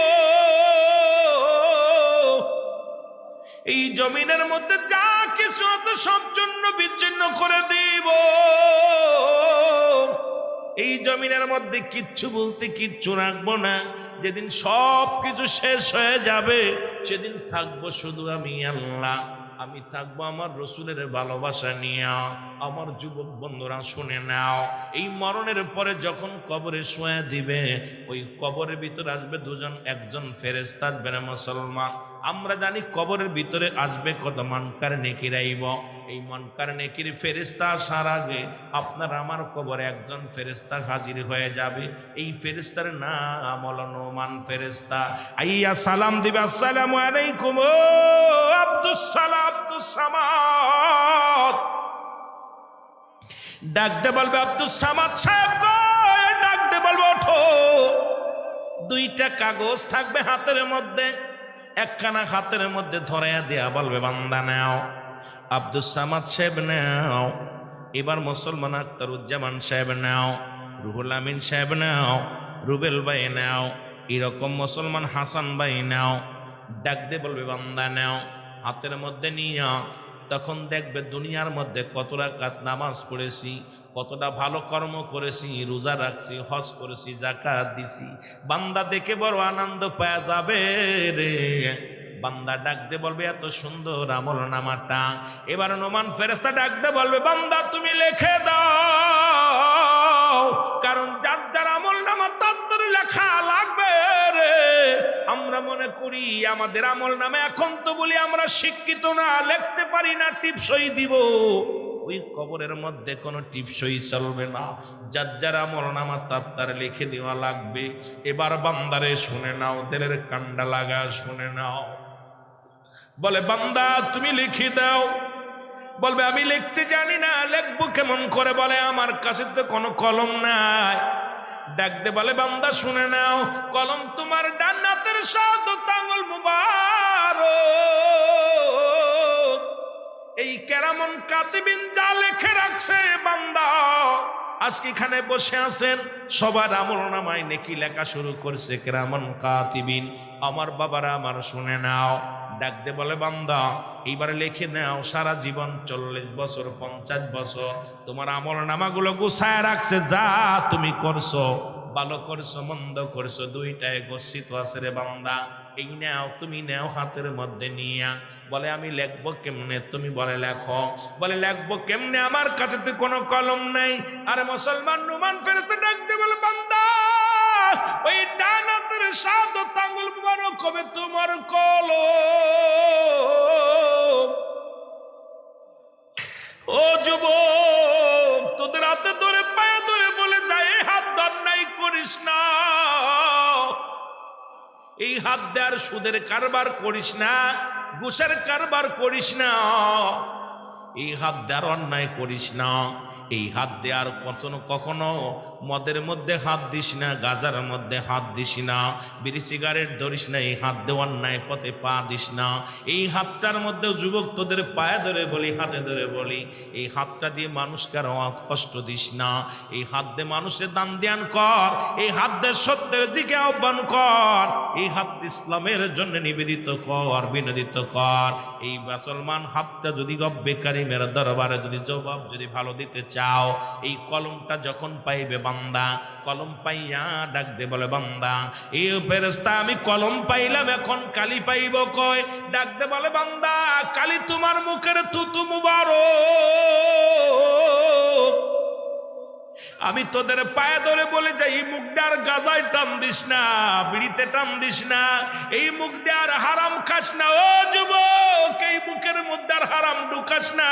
এই জমিনের মধ্যে যা কিছু আছে সব চূর্ণ বিচ্ছিন্ন করে দিব। এই জমিনের মধ্যে কিচ্ছু বলতে কিচ্ছু রাখবো না। যেদিন সব কিছু শেষ হয়ে যাবে সেদিন থাকবো শুধু আমি আল্লাহ। আমি থাকবো আমার রসুলের ভালোবাসা নিয়ে। আমার যুবক বন্ধুরা শুনে নাও, এই মরণের পরে যখন কবরে শোয়া দিবে, ওই কবরের ভিতরে আসবে দুজন, একজন ফেরেশতা আসবে না মুসলমান। আমরা জানি কবরের ভিতরে আসবে কত মুনকার নেকির আইব। এই মুনকার নেকির ফেরেশতা আসার আগে আপনার আমার কবরে একজন ফেরেশতা হাজির হয়ে যাবে। এই ফেরেশতার নাম হলো নোমান ফেরেশতা। আইয়া সালাম দিবে, আসসালামু আলাইকুম ও আব্দুস সালাম আব্দুস সামাদ। ডাকতে বলবে আব্দুস সামাদ সাহেব গো, ডাকতে বলবে ওঠো। দুইটা কাগজ থাকবে হাতের মধ্যে, একখানা হাতের মধ্যে ধরাইয়া দেয়া বলবে বান্দা নাও। আব্দুস সামাদ সাহেব নাও, এবার মুসলমান আখতারুজ্জামান সাহেব নাও, রুহুল আমিন সাহেব নাও, রুবেল ভাই নাও, এরকম মুসলমান হাসান ভাই নাও। ডাক দিয়ে বলবে বান্দা নাও। হাতের মধ্যে নিয়ে তখন দেখবে দুনিয়ার মধ্যে কত রাকাত নামাজ পড়েছি, কতটা ভালো কর্ম করেছি, রোজা রাখছি, হজ করেছি, যাকাত দিছি। বান্দা দেখে বড় আনন্দ পাওয়া যাবে রে। বান্দা ডাকতে বলবে এত সুন্দর আমল নামাটা। এবার নোমান ফেরেশতা ডাকতে বলবে বান্দা তুমি লিখে দাও, কারণ যার যার আমল নামা তার লেখা লাগবে রে। আমরা মনে করি আমাদের আমল নামে, এখন তো বলি আমরা শিক্ষিত না, লিখতে পারি না, টিপসই দিব। ওই কবরের মধ্যে কোনো টিপসই চলবে না, যার যার আমল নামা তার লিখে দেওয়া লাগবে। এবার বান্দারে শুনে নাও, দিলের কান্ডা লাগা শুনে নাও। বলে বান্দা তুমি লিখে দাও। বলবে আমি লিখতে জানি না, লিখবো কেমন করে? বলে আমার কাছে তো কোনো কলম নাই। ডাকতে বলে বান্দা শুনে নাও, কলম তোমার ডান হাতের শাহাদাত আঙ্গুল মুবারক। এই কেরামন কাতিবিন যা লিখে রাখছে বান্দা, আজকে এখানে বসে আছেন সবার আমল নামায় নেকি লেখা শুরু করছে কেরামন কাতিবিন। আমার বাবারা আমার শুনে নাও। ডাকতে বলে বান্দা এইবারে লিখে নাও, সারা জীবন 40 বছর 50 বছর তোমার আমল নামাগুলো গুছায় রাখছে। যা তুমি করছো, ভালো করছো মন্দ করছো, দুইটাই গচ্ছিত আছে রে বান্দা। এই নাও, তুমি নাও হাতের মধ্যে নিয়া। বলে আমি লিখবো কেমনে? তুমি বলে লেখো। বলে লিখবো কেমনে? আমার কাছে তো কোনো কলম নাই। আরে মুসলমান নোমান ফেরেশতা ডাকতে বলে বান্দা ওই ডান হাতের শাহাদাত আঙ্গুল মুবারক হবে তোমার কলম। ও যুবক, তোদের হাতে ধরে পায়ে ধরে বলে যায় এই হাত অন্যায় করিস না, এই হাত দেওয়ার সুদের কারবার করিস না, ঘুষের কারবার করিস না, এই হাত দেওয়ার অন্যায় করিস না, এই হাত দেওয়ার কখনো মদের মধ্যে হাত দিস না, গাজার মধ্যে হাত দিস না, বিড়ি সিগারেট ধরিস না, এই হাত দিয়ে অন্যায় পথে পা দিস না। এই হাতটার মধ্যে যুবক তোদের পায়ে ধরে বলি, হাতে ধরে বলি, এই হাতটা দিয়ে মানুষকে আর কষ্ট দিস না। এই হাত দিয়ে মানুষের দান ধ্যান কর, এই হাত দিয়ে সত্যের দিকে আহ্বান কর, এই হাত ইসলামের জন্য নিবেদিত কর, বিনোদিত কর। এই মুসলমান হাতটা যদি রব্বে কারিমের দরবারে যদি জবাব যদি ভালো দিতে চাও, এই কলমটা যখন পাইবে বান্দা, কলম পাইয়া ডাক দে বলে বান্দা এই ফেরেশতা আমি কলম পাইলাম, এখন কালি পাইব কয়? ডাক দে বলে বান্দা কালি তোমার মুখের থুতু মুবারক। আমি তোদের পায়ে ধরে বলে যাই মুখ দেয়ার গাজায় টান দিস না, বিড়িতে টান দিস না, এই মুখ দেয়ার হারাম খাস না। ও যুবক, এই মুখের মধ্যে আর হারাম ঢুকাস না,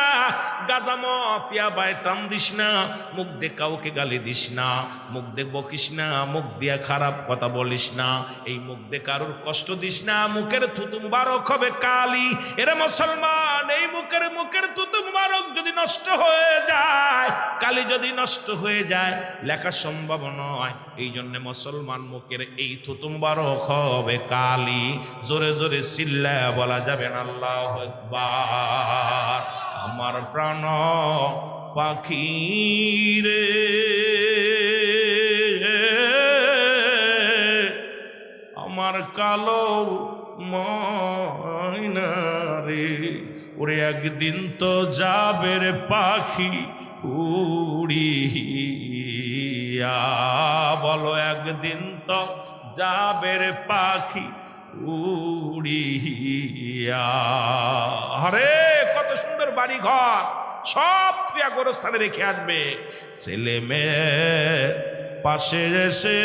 গাজা মদ ইয়াবায় টান দিস না, মুখ দিয়ে কাউকে গালি দিস না, মুখ দিয়ে বকিস না, মুখ দিয়ে খারাপ কথা বলিস না, এই মুখ দিয়ে কারোর কষ্ট দিস না। মুখের থুতু মুবারক হবে কালি। এরা মুসলমান, এই মুখের থুতু মুবারক যদি নষ্ট হয়ে যায়, কালি যদি নষ্ট হয়ে যায়, যায়, লেখা সম্ভব নয়। এই জন্য মুসলমান মুখের এই থুতু মুবারক হবে কালি। জোরে জোরে চিল্লায়া বলা যাবে না আল্লাহু আকবার। আমার প্রাণ পাখি রে, আমার কালো ময়না রে, ওরে একদিন তো যাবে রে পাখি উড়িয়া, বলো একদিন তো যাবে রে পাখি উড়িয়া। আরে কত সুন্দর বাড়ি ঘর, সব তুই গোরস্থানে রেখে আসবে। ছেলে মেয়ে পাশে এসে